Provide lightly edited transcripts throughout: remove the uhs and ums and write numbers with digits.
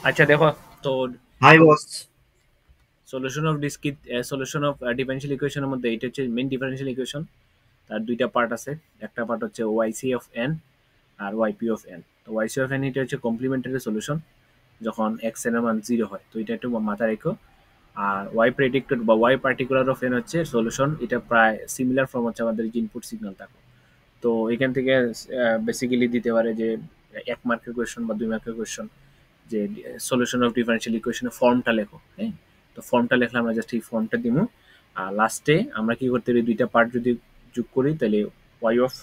আচ্ছা দেখো তো Hi boss. Solution of differential ইকুয়েশনের মধ্যে এটা হচ্ছে মেইন ডিফারেনশিয়াল ইকুয়েশন। তার দুইটা পার্ট আছে। একটা পার্ট হচ্ছে ওয়াইসি অফ এন আর ওয়াইপি অফ এন। তো ওয়াইসি অফ এন এটা হচ্ছে কমপ্লিমেন্টারি সলিউশন যখন এক্স এর মান জিরো হয়, তো এটা একটু মাথায় রেখো। আর ওয়াই প্রেডিক্টেড বা ওয়াই পার্টিকুলার অফ এন হচ্ছে সলিউশন, এটা প্রায় সিমিলার ফর্ম হচ্ছে আমাদের যে ইনপুট সিগন্যাল থাকে। তো এখান থেকে বেসিক্যালি দিতে পারে যে 1 মার্কের কোয়েশন বা 2 মার্কের কোয়েশন, যে সলিউশন অফ ডিফারেনশিয়াল ইকুয়েশনের ফর্মটা লেখো। হ্যাঁ, তো ফর্মটা লেখলে আমরা জাস্ট এই ফর্মটা দিব। আর লাস্টে আমরা কি করতে পারি, দুইটা পার্ট যদি যোগ করি তাহলে ওয়াই অফ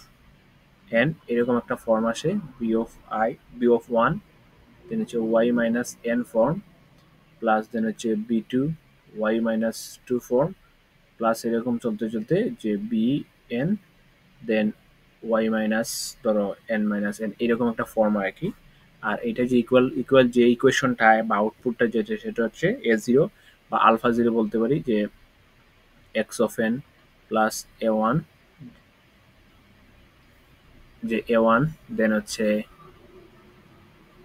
এন এরকম একটা ফর্ম আসে, b of i, b of one, then হচ্ছে y minus n form, plus then হচ্ছে b two y minus two form, plus এরকম চলতে চলতে যে b n then y minus ধরো এন মাইনাস এন এরকম একটা ফর্ম আর কি। আর এটা যে ইকুয়াল ইকুয়াল যে ইকুয়েশনটা বা আউটপুটটা যেটা সেটা হচ্ছে এ জিরো বা আলফা জিরো বলতে পারি, যে x of n plus A one, যে এ ওয়ান দেন হচ্ছে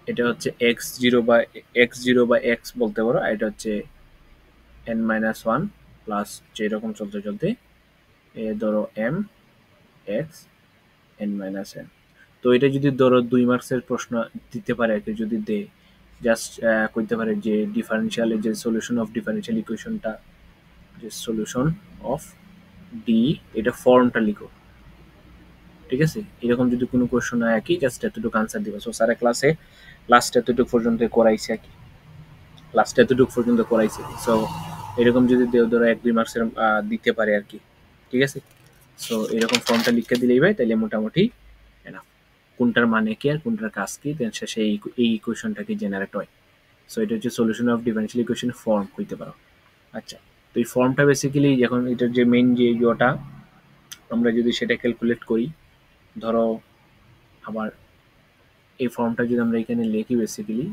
এটা হচ্ছে এক্স জিরো বা এক্স বলতে পারো, আর এটা হচ্ছে এন মাইনাস ওয়ান প্লাস যেরকম চলতে চলতে এ ধরো m x n minus n. তো এটা যদি ধরো 2 মার্কসের প্রশ্ন দিতে পারে আর কি, যদি দে জাস্ট কইতে পারে যে ডিফারেনশিয়ালের যে সলিউশন অফ ডিফারেনশিয়াল ইকুয়েশনটা, যে সলিউশন অফ ডি, এটা ফর্মটা লিখো। ঠিক আছে, এরকম যদি কোনো কোয়েশন হয় আর কি, জাস্ট এতটুকু আনসার দিবা। সো স্যারের ক্লাসে লাস্ট এতটুকু পর্যন্ত করাইছে আর কি, লাস্ট এতটুকু পর্যন্ত করাইছে। সো এরকম যদি দেও ধরো 1-2 মার্কসের দিতে পারে আর কি। ঠিক আছে, সো এরকম ফর্মটা লিখে দিলেই ভাই তাহলে মোটামুটি এনাফ। কোনটার মানে কি আর কোনটার কাজ কি, দেন শেষে এই ইকুয়েশনটাকে জেনারেট হয়। সো এটা হচ্ছে solution of differential equation form হইতে পারো। আচ্ছা, তো এই ফর্মটা বেসিক্যালি এখন এটার যে মেইন যে ইয়েটা, আমরা যদি সেটা ক্যালকুলেট করি, ধরো আবার এই ফর্মটা যদি আমরা এখানে লিখি বেসিক্যালি,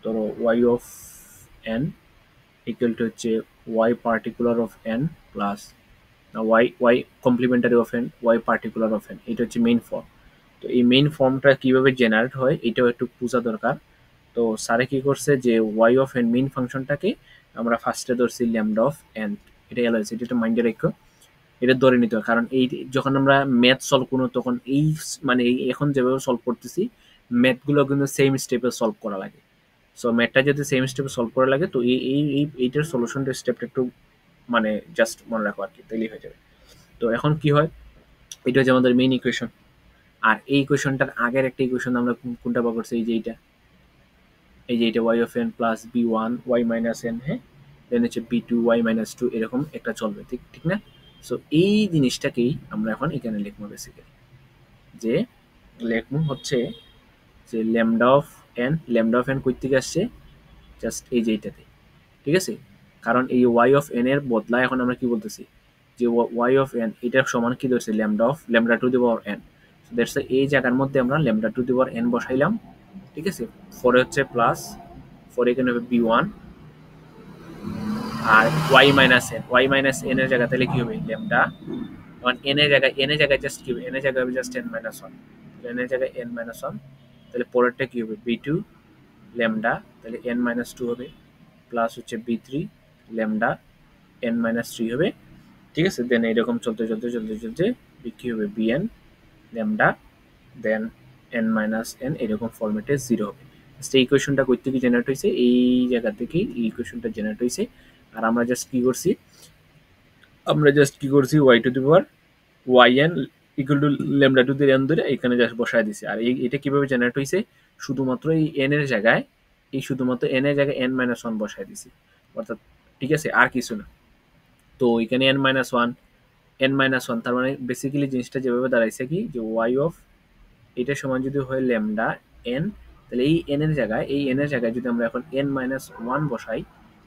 ধরো y of N equal to হচ্ছে y particular of n plus y complementary of n y particular of n, এটা হচ্ছে মেইন ফর্ম। তো এই মেইন ফর্মটা কিভাবে জেনারেট হয় এটাও একটু বোঝা দরকার। তো স্যারে কি করছে যে ওয়াই অফ এন মেইন ফাংশনটাকে আমরা ফার্স্টে ধরছি ল্যামডা অফ এন, এটা এলো এটা একটু মাইন্ডে রেখো। এটা ধরে নিতে হয়, কারণ এই যখন আমরা ম্যাথ সলভ করবো তখন এই মানে এই এখন যেভাবে সলভ করতেছি ম্যাথগুলো কিন্তু সেম স্টেপে সলভ করা লাগে। সো ম্যাথটা যদি সেম স্টেপে সলভ করা লাগে তো এইটার সলিউশনটা স্টেপটা একটু মানে জাস্ট মনে রাখো আর কি, তাইলেই হয়ে যাবে। তো এখন কি হয়, এটা হচ্ছে আমাদের মেইন ইকুয়েশন। আর এই ইকুয়েশনটার আগের একটা ইকুয়েশন আমরা কোনটা বা করছি, এই যে এইটা, এই যে এটা y of n plus b one y minus n, হ্যাঁ, দেন হচ্ছে b two y minus two, এরকম একটা চলবে, ঠিক ঠিক না? সো এই জিনিসটাকেই আমরা এখন এখানে লিখবো বেসিক্যালি, যে লিখবো হচ্ছে যে ল্যামডা অফ এন কই থেকে আসছে, জাস্ট এই যে এইটাতে। ঠিক আছে, কারণ এই ওয়াই অফ এন এর বদলা এখন আমরা কি বলতেছি, যে ওয়াই অফ এন এটার সমান কি ধরছে lambda to the power n. That's এই জায়গার মধ্যে আমরা lambda to the power n বসাইলাম। ঠিক আছে, পরে হচ্ছে প্লাস, পরে এখানে হবে বি ওয়ান আর ওয়াই মাইনাস এন এর জায়গা তাহলে কি হবে ল্যামডা, কারণ এন এর জায়গায় জাস্ট কি হবে, এন এর জায়গায় হবে just n minus one, n এর জায়গায় এন মাইনাস ওয়ান। তাহলে পরেরটা কি হবে বি টু ল্যামডা, তাহলে এন মাইনাস টু হবে, প্লাস হচ্ছে b three lambda n minus three হবে। ঠিক আছে, দেন এইরকম চলতে চলতে চলতে চলতে কি হবে BN lambda than n minus n এরকম ফরম্যাটে জিরো হবে। এই ইকুয়েশনটা কই থেকে জেনারেট হয়েছে, এই জায়গা থেকেই এই ইকুয়েশনটা জেনারেট হয়েছে। আর আমরা জাস্ট কি করছি y to the power y n equal to lambda to the n ধরে এখানে জাস্ট বসায় দিছে। আর এটা কিভাবে জেনারেট হয়েছে, শুধুমাত্র এই এন এর জায়গায় শুধুমাত্র এন এর জায়গায় এন মাইনাস ওয়ান বসায় দিছি, অর্থাৎ ঠিক আছে আর কিছু না। তো এখানে এন মাইনাস ওয়ান তার মানে বেসিক্যালি জিনিসটা যেভাবে দাঁড়াইছে কি, যে ওয়াই অফ এটা সমান যদি হয় ল্যামডা এন, তাহলে এই এন এর জায়গায় যদি আমরা এখন এন মাইনাস ওয়ান বসাই,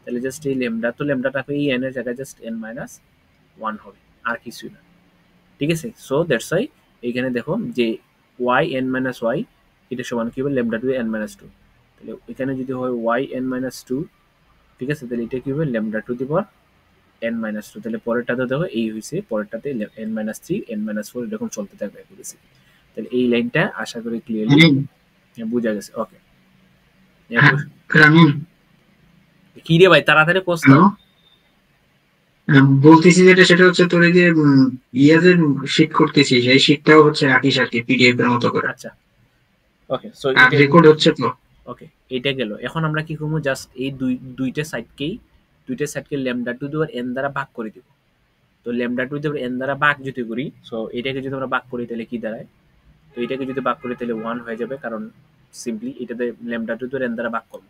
তাহলে জাস্ট এই ল্যামডা তো ল্যামডাটা এই এন এর জায়গায় জাস্ট এন মাইনাস ওয়ান হবে, আর কিছুই না। ঠিক আছে, সো দ্যাটস ওয়াই এইখানে দেখো যে ওয়াই এন মাইনাস ওয়াই এটা সমান কি হবে lambda to n minus two. তাহলে এখানে যদি হয় ওয়াই এন মাইনাস টু, ঠিক আছে, তাহলে এটা কি হবে lambda to the power n minus two. তাহলে পরেরটাতে দেখো এই হয়েছে, পরেরটাতে n minus three n minus four এরকম চলতে থাকবে বেসিক্যালি। তাহলে এই লাইনটা আশা করি ক্লিয়ারলি বোঝা গেছে। ওকে, কি রে ভাই তাড়াতাড়ি কোস না। বলতেছি যেটা সেটা হচ্ছে তোর এই যে ইয়াদের শীট করতেছি সেই শীটটাও হচ্ছে রাখিস আর কি পিডিএফ এর মতো করে। আচ্ছা ওকে, সো আর এটা রেকর্ড হচ্ছে তো। ওকে এইটা গেল। এখন আমরা কি করবো, জাস্ট এই দুইটা সাইডকে lambda to the power n দ্বারা ভাগ করে দিব। তো lambda to the power n দ্বারা ভাগ যদি করি, সো এটাকে যদি আমরা ভাগ করি তাহলে কি দাঁড়ায়, তো এটাকে যদি ভাগ করি তাহলে 1 হয়ে যাবে, কারণ সিম্পলি এটাতে lambda to the power n দ্বারা ভাগ করবো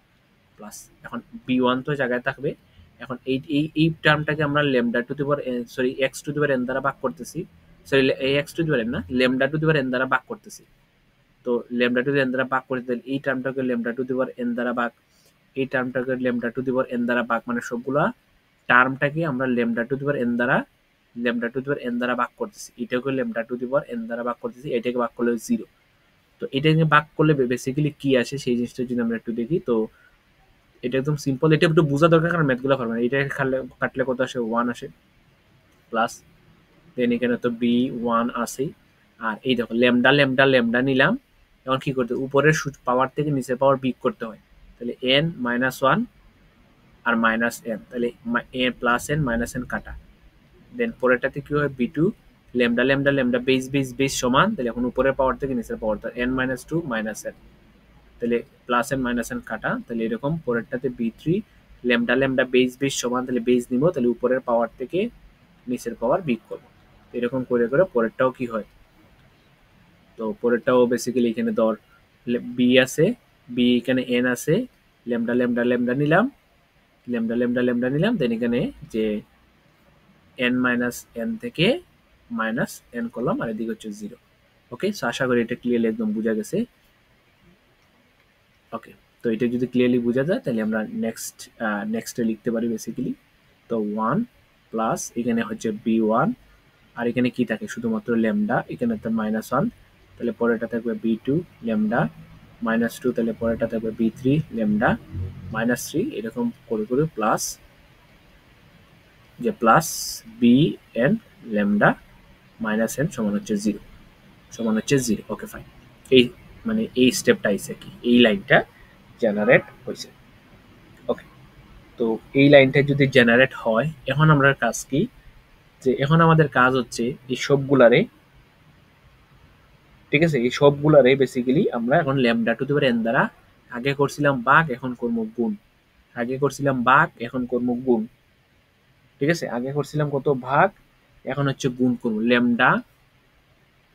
প্লাস এখন বি1 তো জায়গায় থাকবে। এখন এই টার্মটাকে আমরা lambda to the power sorry x to the power n দ্বারা ভাগ করতেছি, সরি এই x to the power n না, lambda to the power n দ্বারা ভাগ করতেছি। তো ল্যামডা টু দি এন দ্বারা ভাগ করতে দিলে এই টার্মটাকে lambda to the power n দ্বারা ভাগ, এই টার্মটাকে lambda to the power n দ্বারা ভাগ, মানে সবগুলা টার্মটাকে আমরা lambda to the power n দ্বারা ভাগ করতেছি। এটাকে lambda to the power n দ্বারা ভাগ করতেছি, এটাকে ভাগ করলে 0। তো এটাকে ভাগ করলে বেসিক্যালি কি আসে সেই জিনিসটা যদি আমরা একটু দেখি, তো এটা একদম সিম্পল, এটা একটু বোঝা দরকার কারণ ম্যাথগুলো পারবে না। এটা কাটলে কত আসে, 1 আসে প্লাস দেন এখানে তো বি1 আসে। আর এই দেখো ল্যামডা নিলাম, এখন কি করতে উপরের পাওয়ার থেকে নিচের পাওয়ার বিগ করতে হয়, তাহলে n মাইনাস ওয়ান আর মাইনাস n, তাহলে এ প্লাস n মাইনাস n কাটা, দেন পরেরটাতে কি হয় বি2 ল্যামডা বেস সমান, তাহলে এখন উপরের পাওয়ার থেকে নিচের power n minus two minus n, তাহলে প্লাস n মাইনাস n কাটা, তাহলে এরকম পরেরটাতে বি3 ল্যামডা বেস সমান, তাহলে বেস নিব, তাহলে উপরের পাওয়ার থেকে নিচের পাওয়ার বিগ করবো, এরকম করে করে পরেরটাও কি হয়। তো পরেরটাও বেসিক্যালি এখানে ধর বি আছে, বি এখানে এন আছে, ল্যামডা নিলাম, দেন এখানে যে এন মাইনাস এন থেকে মাইনাস এন করলাম, আর এদিকে হচ্ছে 0। ওকে, সো আশা করি এটা ক্লিয়ারলি একদম বোঝা গেছে। ওকে, তো এটা যদি ক্লিয়ারলি বোঝা যায় তাহলে আমরা নেক্সটে লিখতে পারি বেসিক্যালি। তো 1 প্লাস এখানে হচ্ছে বি1, আর এখানে কি থাকে শুধুমাত্র ল্যামডা, এখানে তো মাইনাস 1, তাহলে পরেরটা থাকবে বি2 ল্যামডা মাইনাস 2, তাহলে পরেরটা থাকবে বি3 ল্যামডা মাইনাস 3, এরকম করে করে প্লাস যে plus b n lambda minus n সমান হচ্ছে 0 ওকে ফাইন। এই মানে এই স্টেপটা আইছে কি, এই লাইনটা জেনারেট হয়েছে। ওকে, তো এই লাইনটা যদি জেনারেট হয়, এখন আমরা কাজ কি, যে এখন আমাদের কাজ হচ্ছে এই সবগুলারে, ঠিক আছে, এই সবগুলারে বেসিক্যালি আমরা এখন lambda to the power n দ্বারা, আগে করছিলাম ভাগ এখন করব গুণ, এখন করব গুণ, ঠিক আছে, আগে করছিলাম কত ভাগ, এখন হচ্ছে গুণ করব ল্যামডা,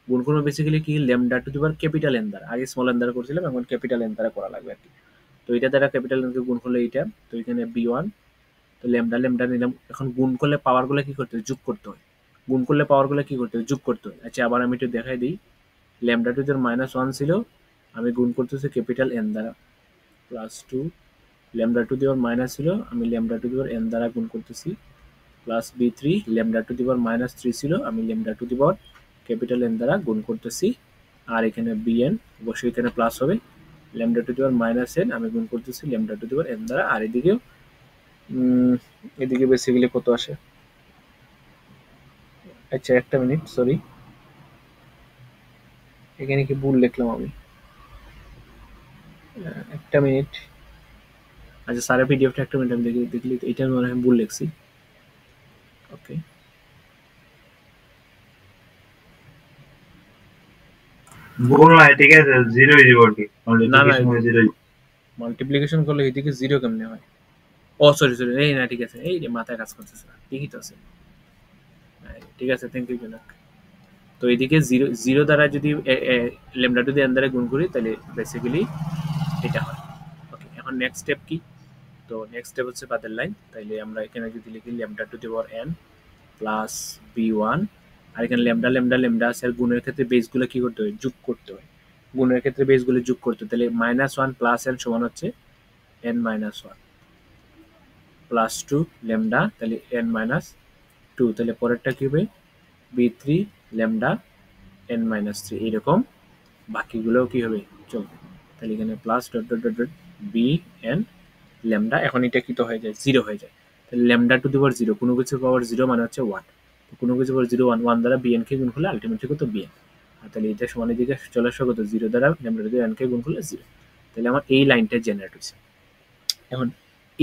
গুণ করবো বেসিক্যালি কি lambda to the power capital N দ্বারা, আগে স্মল এন দ্বারা করছিলাম এখন ক্যাপিটাল এন দ্বারা করা লাগবে আর কি। তো এটা দ্বারা ক্যাপিটাল এনকে গুণ করলে এইটা, তো এখানে বি1, তো ল্যামডা নিলাম, এখন গুণ করলে পাওয়ারগুলো কি করতে হয়, যোগ করতে হয়, গুণ করলে পাওয়ারগুলো কি করতে হয়, যোগ করতে হয়। আচ্ছা আবার আমি একটু দেখাই দিই, ল্যামডা টু এর মাইনাস 1 ছিল, আমি গুণ করতেছি ক্যাপিটাল এন দ্বারা, প্লাস 2 ল্যামডা টু দেওয়ার মাইনাস ছিল, আমি ল্যামডা টু দেওয়ার এন দ্বারা গুণ করতেছি, প্লাস বি3 ল্যামডা টু দেওয়ার মাইনাস 3 ছিল, আমি ল্যামডা টু দেওয়ার ক্যাপিটাল এন দ্বারা গুণ করতেছি, আর এখানে বিএন অবশ্যই এখানে প্লাস হবে, ল্যামডা টু দেওয়ার মাইনাস এন আমি গুণ করতেছি ল্যামডা টু দেওয়ার এন দ্বারা, আর এদিকেও এদিকে বেসিক্যালি কত আসে, আচ্ছা একটা মিনিট সরি, এখানে কি ভুল লিখলাম আমি, একটা মিনিট, আচ্ছা স্যারের পিডিএফটা একটা মিনিট আমি দেখলি এটা মনে হয় ভুল লিখছি। ওকে, ভুল নয়, ঠিক আছে, জিরোই দিব আর কি, না না মাল্টিপ্লিকেশন জিরোই। মাল্টিপ্লিকেশন করলে এদিকে 0 কেমনে হয়, ও সরি এই না ঠিক আছে, এই যে মাথায় কাজ করতেছে না, ঠিকই তো আছে, ঠিক আছে, থ্যাংক ইউ জনক। তো এদিকে 0 দ্বারা যদি ল্যামডা টু দি এন দ্বারা গুণ করি তাহলে বেসিক্যালি এটা হয়। ওকে, এখন নেক্সট স্টেপ কি, তো নেক্সট স্টেপ হচ্ছে বাদের লাইন, তাইলে আমরা এখানে যদি লিখি lambda to the power n plus বি1, আর এখানে ল্যামডা আছে, আর গুণের ক্ষেত্রে বেসগুলো কি করতে হয়, যোগ করতে হয়, গুণের ক্ষেত্রে বেসগুলো যোগ করতে হয়, তাহলে -1 প্লাস এন সমান হচ্ছে n-1 প্লাস 2 ল্যামডা, তাহলে n-2, তাহলে পরেরটা কি হবে বি3 ল্যামডা n-3, এইরকম বাকিগুলোও কি হবে চলবে, তাহলে এখানে plus dot dot dot dot b n lambda, এখন এটা কি তো হয়ে যায় 0 হয়ে যায়, তাহলে ল্যামডা টু দি পাওয়ার 0, কোনো কিছুর পাওয়ার 0 মানে হচ্ছে 1, তো কোনো কিছুর পাওয়ার 0 1 1 দ্বারা বিএন কে গুণ করলে আলটিমেটলি কত বিএন, তাহলে এটা সমান এদিকে চলে আসবে কত 0 দ্বারা ল্যামডা দিয়ে n কে গুণ করলে 0। তাহলে আমার এই লাইনটা জেনারেট হয়েছে। এখন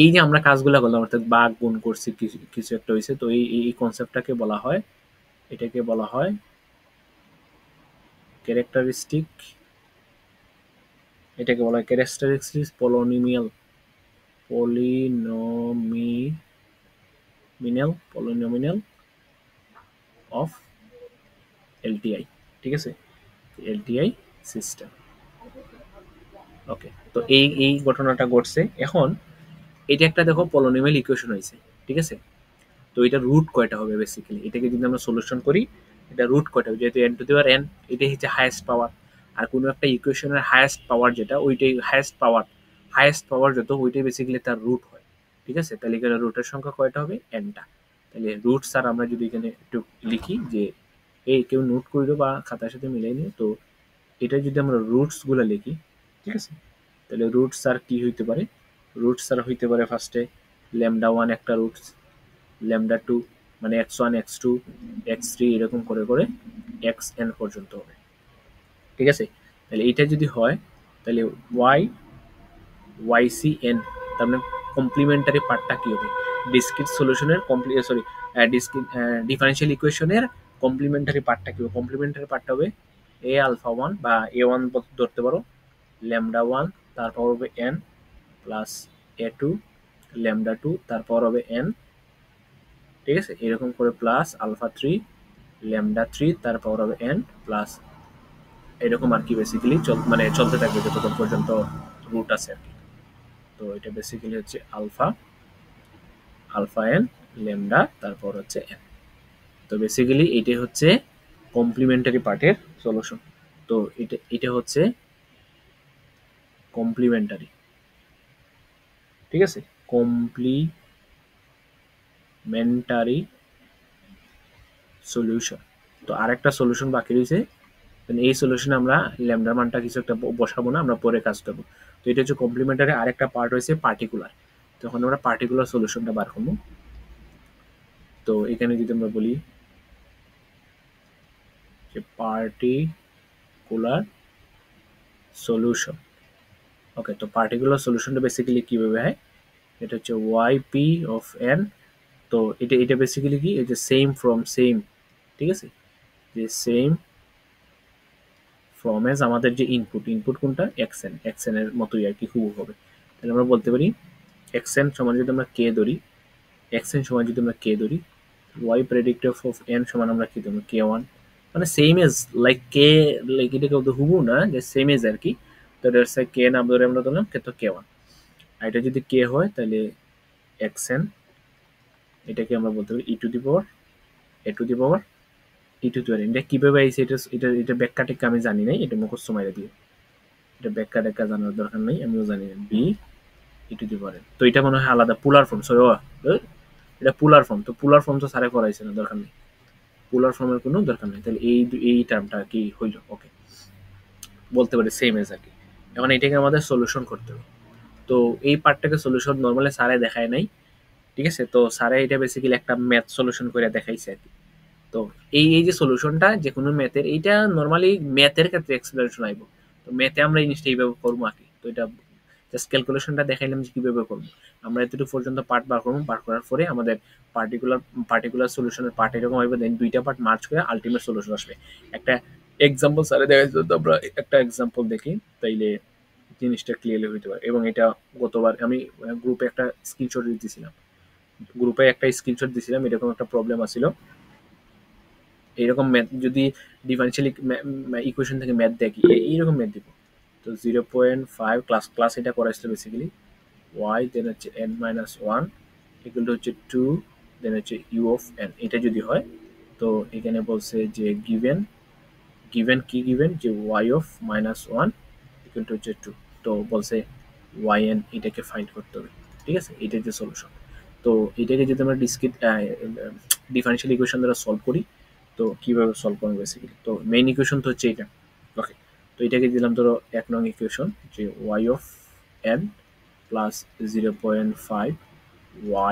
এই যে আমরা কাজগুলো করলাম অর্থাৎ বাঘ গুণ করছি কিছু একটা হয়েছে, তো এই কনসেপ্টটাকে বলা হয়, এটাকে বলা হয় ক্যারেক্টারিস্টিক, এটাকে বলা হয় ক্যারেক্টারিস্টিক পলিনোমিনাল অফ এলটিআই। ঠিক আছে, এলটিআই সিস্টেম। ওকে, তো এই ঘটনাটা ঘটছে। এখন এটা একটা দেখো পলিনোমিয়াল ইকুয়েশন হয়েছে, ঠিক আছে। তো এটা রুট কয়টা হবে বেসিক্যালি, এটাকে যদি আমরা সলিউশন করি, এটা রুট কয়টা হবে, যেহেতু n two the power n এটাই হচ্ছে হাইয়েস্ট পাওয়ার। আর কোনো একটা ইকুয়েশনের হাইয়েস্ট পাওয়ার যেটা, ওইটাই হাইয়েস্ট পাওয়ার যত, ওইটাই বেসিক্যালি তার রুট হয়। ঠিক আছে, তাহলে এখানে রুটের সংখ্যা কয়টা হবে, nটা। তাহলে রুট স্যার আমরা যদি এখানে একটু লিখি যে এই কেউ নোট করলো বা খাতার সাথে মিলাই নিও, তো এটা যদি আমরা রুটস গুলো লিখি, ঠিক আছে, তাহলে রুটস আর কি হইতে পারে, রুটস আর হইতে পারে ফার্স্টে ল্যামডা ওয়ান একটা রুটস, ল্যামডা টু মানে x1 x2 x3 এরকম করে করে xn পর্যন্ত হবে। ঠিক আছে, তাহলে এটা যদি হয় তাহলে ycn, তার মানে কমপ্লিমেন্টারি পার্টটা কি হবে, ডিসক্রিট সলিউশনের ডিফারেনশিয়াল ইকুয়েশনের কমপ্লিমেন্টারি পার্টটা কি হবে, কমপ্লিমেন্টারি পার্টটা হবে এ আলফা ওয়ান বা এ ওয়ান ধরতে পারো, ল্যামডা ওয়ান তারপর হবে n plus a two, lambda two তারপর হবে n, ঠিক আছে, এরকম করে plus alpha three, lambda three তারপর হবে n প্লাস এরকম আর কি, বেসিক্যালি মানে চলতে থাকবে যতক্ষণ পর্যন্ত রুট আছে আর কি। তো এটা বেসিক্যালি হচ্ছে আলফা এন ল্যামডা তারপর হচ্ছে n। তো বেসিক্যালি এটাই হচ্ছে কমপ্লিমেন্টারি পার্টের সলিউশন। তো এটা হচ্ছে কমপ্লিমেন্টারি, ঠিক আছে, কমপ্লিমেন্টারি সলিউশন। তো আরেকটা সলিউশন বাকি রয়েছে, এই সলিউশনে আমরা ল্যামডার মানটা কিছু একটা বসাবো না, আমরা পরে কাজ করবো। তো এটা হচ্ছে কমপ্লিমেন্টারি। আরেকটা পার্ট হয়েছে পার্টিকুলার, তখন আমরা পার্টিকুলার সলিউশনটা বার করবো। তো এখানে যদি আমরা বলি যে পার্টিকুলার সলিউশন, ওকে, তো পার্টিকুলার সলিউশনটা বেসিক্যালি কিভাবে হয়, এটা হচ্ছে yp অফ n। তো এটা বেসিক্যালি কি, এই যে সেম ফ্রম সেম, ঠিক আছে, যে সেম ফ্রম এজ আমাদের যে ইনপুট কোনটা xn এর মতোই আর কি, হুবহু হবে। তাহলে আমরা বলতে পারি xn সমান যদি আমরা কে ধরি, xn সমান যদি আমরা কে ধরি, y প্রেডিক্টিভ অফ n সমান আমরা কি ধরবো k1, মানে সেম এজ লাইক কে, লাইক এটা কেউ তো হুবহু না, যে সেম এজ আর কি। তো এটা হচ্ছে কে নাম ধরে আমরা ধরলাম কে, তো k1। আর এটা যদি কে হয় তাহলে xn, এটাকে আমরা বলতে পারি e to the power a to the power e to the power. এটা কিভাবে আইছে, এটা ব্যাখ্যা টেক্কা আমি জানি নাই, এটা মুখস্থ মাইরা দিয়ে, এটা ব্যাখ্যা টেক্কা জানার দরকার নেই, আমিও জানি না। বি ই টু দি পাওয়ার, তো এটা মনে হয় আলাদা পোলার ফর্ম, সরি এটা পোলার ফর্ম, তো পোলার ফর্ম তো স্যারে করাইছে না, দরকার নেই, পোলার ফর্মের কোনো দরকার নেই। তাহলে এই টার্মটা কি হইল, ওকে, বলতে পারি সেম এজ আর কি। এখন এটাকে আমাদের সলিউশন করতে হবে। তো এই পার্টটাকে সলিউশন নর্মালি স্যারে দেখায় নাই, ঠিক আছে, তো স্যারে এটা বেসিক্যালি একটা ম্যাথ সলিউশন করে দেখাইছে আর কি। তো এই যে সলিউশনটা যে কোনো ম্যাথের, এইটা নর্মালি ম্যাথের ক্ষেত্রে এক্সপ্লেনেশন আইব। তো ম্যাথে আমরা এই জিনিসটা এইভাবে করবো আর কি। তো এটা জাস্ট ক্যালকুলেশনটা দেখাইলাম যে কীভাবে করবো। আমরা এতটুকু পর্যন্ত পার্ট বার করবো, বার করার পরে আমাদের পার্টিকুলার সলিউশনের পার্ট এরকম হবে, দেন দুইটা পার্ট মার্চ করে আলটিমেট সলিউশন আসবে। একটা এক্সাম্পল স্যারে দেখা যাচ্ছে, তো আমরা একটা এক্সাম্পল দেখি, তাইলে জিনিসটা ক্লিয়ারলি হইতে পারে। এবং এটা গতবার আমি গ্রুপে একটা স্ক্রিনশট দিয়েছিলাম, এরকম একটা প্রবলেম আসছিল, এইরকম ম্যাথ যদি ডিফারেন্সিয়াল ইকুয়েশন থেকে ম্যাথ দেখি, এইরকম ম্যাথ দিব। তো 0.5 ক্লাস এটা করাইছিল বেসিক্যালি, y দেন হচ্ছে n minus one equal to হচ্ছে 2, দেন হচ্ছে u অফ n। এটা যদি হয়, তো এখানে বলছে যে গিভেন যে y of minus one equal to হচ্ছে 2, তো বলছে yn এটাকে ফাইন্ড করতে হবে, ঠিক আছে, এটার যে সলিউশন। তো এটাকে যদি আমরা ডিফারেন্সিয়াল ইকুয়েশন দ্বারা সলভ করি, তো কিভাবে সলভ করবো বেসিক্যালি, তো মেইন ইকুয়েশন তো হচ্ছে এটা, ওকে। তো এটাকে দিলাম ধরো 1 নং ইকুয়েশন, যে y of n plus 0.5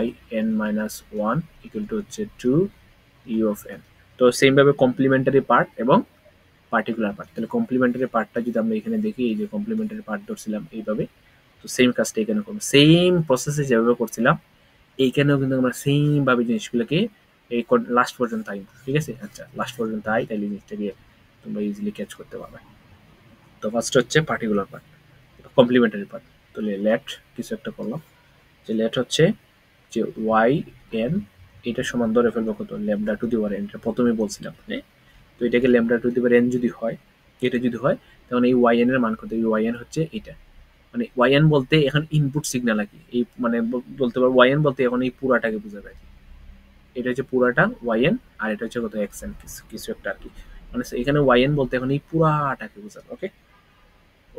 y n minus one equal to হচ্ছে 2 u অফ n। তো সেমভাবে কমপ্লিমেন্টারি পার্ট এবং পার্টিকুলার পার্ট। তাহলে কমপ্লিমেন্টারি পার্টটা যদি আমরা এখানে দেখি, এই যে কমপ্লিমেন্টারি পার্ট ধরছিলাম এইভাবে, তো সেম কাজটা এখানে করবো, সেম প্রসেসে যেভাবে করছিলাম এইখানেও কিন্তু আমরা সেম ভাবে জিনিসগুলোকে এই লাস্ট পর্যন্ত আই, ঠিক আছে। আচ্ছা, লাস্ট পর্যন্ত আই, তাহলে জিনিসটাকে তোমরা ইজিলি ক্যাচ করতে পারবে। তো ফার্স্ট হচ্ছে পার্টিকুলার পার্ট, কমপ্লিমেন্টারি পার্ট। তো লেট কিছু একটা করলাম, যে লেট হচ্ছে যে ওয়াই এন, এটা সমান ধরে ফেলবো কত, lambda to the power N, এটা প্রথমে বলছিলাম। তো এটাকে lambda to the power N যদি হয়, এটা যদি হয়, তখন এই ওয়াই এন এর মান কত, এই ওয়াই এন হচ্ছে এটা, মানে ওয়াই এন বলতে এখন ইনপুট সিগন্যাল আর কি, এই মানে বলতে পারো ওয়াই এন বলতে এখন এই পুরাটাকে বোঝাবে আর কি। এটা হচ্ছে পুরাটা ওয়াই এন, আর এটা হচ্ছে কত এক্স এন, কিছু একটা আর কি, মানে এখানে ওয়াই এন বলতে এখন এই পুরাটাকে বোঝাবে। ওকে,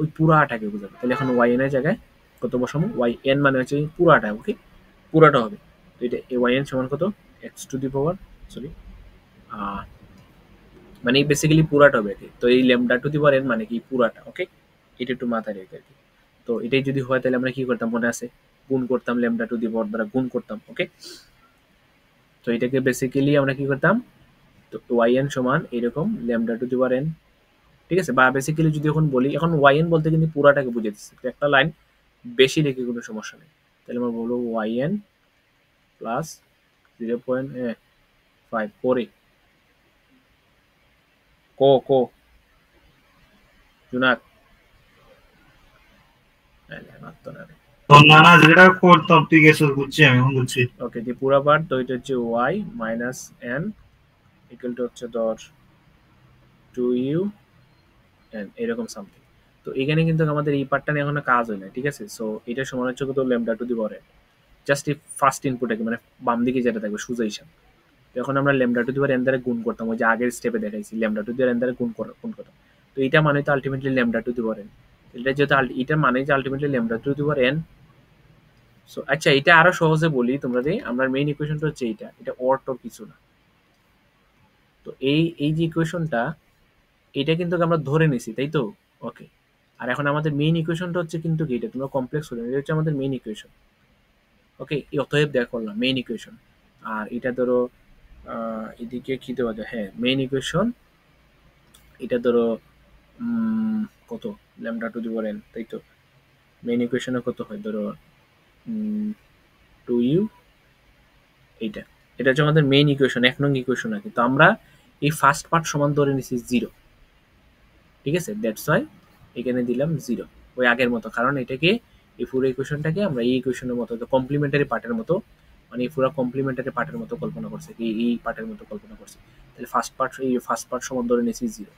ওই পুরাটাকে বোঝাবে। তাহলে এখন ওয়াই এন এর জায়গায় কত বসাবো, ওয়াই এন মানে হচ্ছে পুরাটা। ওকে, পুরাটা হবে। তো এটা ওয়াই এন সমান কত, x to the power, sorry, মানে বেসিক্যালি পুরাটা হবে আর কি। তো এই lambda to the power N মানে কি পুরাটা। ওকে, এটা একটু মাথায় রেখে আর কি। তো এটাই যদি হয় তাহলে আমরা কি করতাম মনে আছে, গুণ করতাম, ল্যামডা টু দি পাওয়ার দ্বারা গুণ করতাম। ওকে, তো এটাকে বেসিক্যালি আমরা কি করতাম, তো ওয়াই এন সমান এরকম lambda to the power N, ঠিক আছে। বা বেসিক্যালি যদি এখন বলি, এখন ওয়াই এন বলতে কিন্তু পুরাটাকে বুঝে দিচ্ছে, তো একটা লাইন বেশি লিখে কোনো সমস্যা নেই। তাহলে আমরা বলবো ওয়াই এন প্লাস 0.5 করে কো কো জুনাক, মাত্র না রে। তো না না যেটা করতাম তুই গেছিস, বুঝছি আমি, এখন বুঝছি। ওকে, যে পুরা পার্ট, তো এটা হচ্ছে y minus n equal to হচ্ছে ধর 2u এন, এরকম সামথিং। তো এখানে কিন্তু আমাদের এই পার্টটা নিয়ে এখনো কাজ হয় না, ঠিক আছে। সো এটা সমান হচ্ছে কত, lambda to the power N, just এই ফার্স্ট ইনপুটটাকে, মানে বাম দিকে যেটা থাকবে সোজা হিসাব। এখন আমরা lambda to the power n দ্বারা গুণ করতাম, ওই যে আগের স্টেপে দেখাইছি lambda to the power n দ্বারা গুণ করতাম। তো এটা মানে তো ultimately lambda to the power N, এটা যেহেতু এটা মানে যে ultimately lambda to the power N. So আচ্ছা, এটা আরো সহজে বলি তোমরা, আমরা মেইন ইকুয়েশনটা হচ্ছে এইটা, এটা অর্থ কিছু না। তো এই যে ইকুয়েশনটা, এটা কিন্তু আমরা ধরে নিছি, তাই তো। ওকে, আর এখন আমাদের মেইন ইকুয়েশনটা হচ্ছে কিন্তু কি, এটা তোমরা কমপ্লেক্স করে, এটা হচ্ছে আমাদের মেইন ইকুয়েশন। ওকে, অতএব দেখ করলাম মেইন ইকুয়েশন, আর এটা ধরো এদিকে কি দেওয়া যায়, হ্যাঁ মেইন ইকুয়েশন, এটা ধরো কত, lambda to the power N, তাই তো। মেইন ইকুয়েশনে কত হয় ধরো 2u, এইটা, এটা হচ্ছে আমাদের মেইন ইকুয়েশন, 1 নং ইকুয়েশন আর কি। তো আমরা এই ফার্স্ট পার্ট সমান ধরে নিছি 0, ঠিক আছে। দ্যাটস ওয়াই এখানে দিলাম 0, ওই আগের মতো, কারণ এটাকে এই পুরো ইকুয়েশনটাকে আমরা এই ইকুয়েশনের মতো কমপ্লিমেন্টারি পার্টের মতো, মানে এই পুরো কমপ্লিমেন্টারি পার্টের মতো কল্পনা করছে, এই পার্টের মতো কল্পনা করছে। তাহলে ফার্স্ট পার্ট সমান ধরে নিয়েছি 0।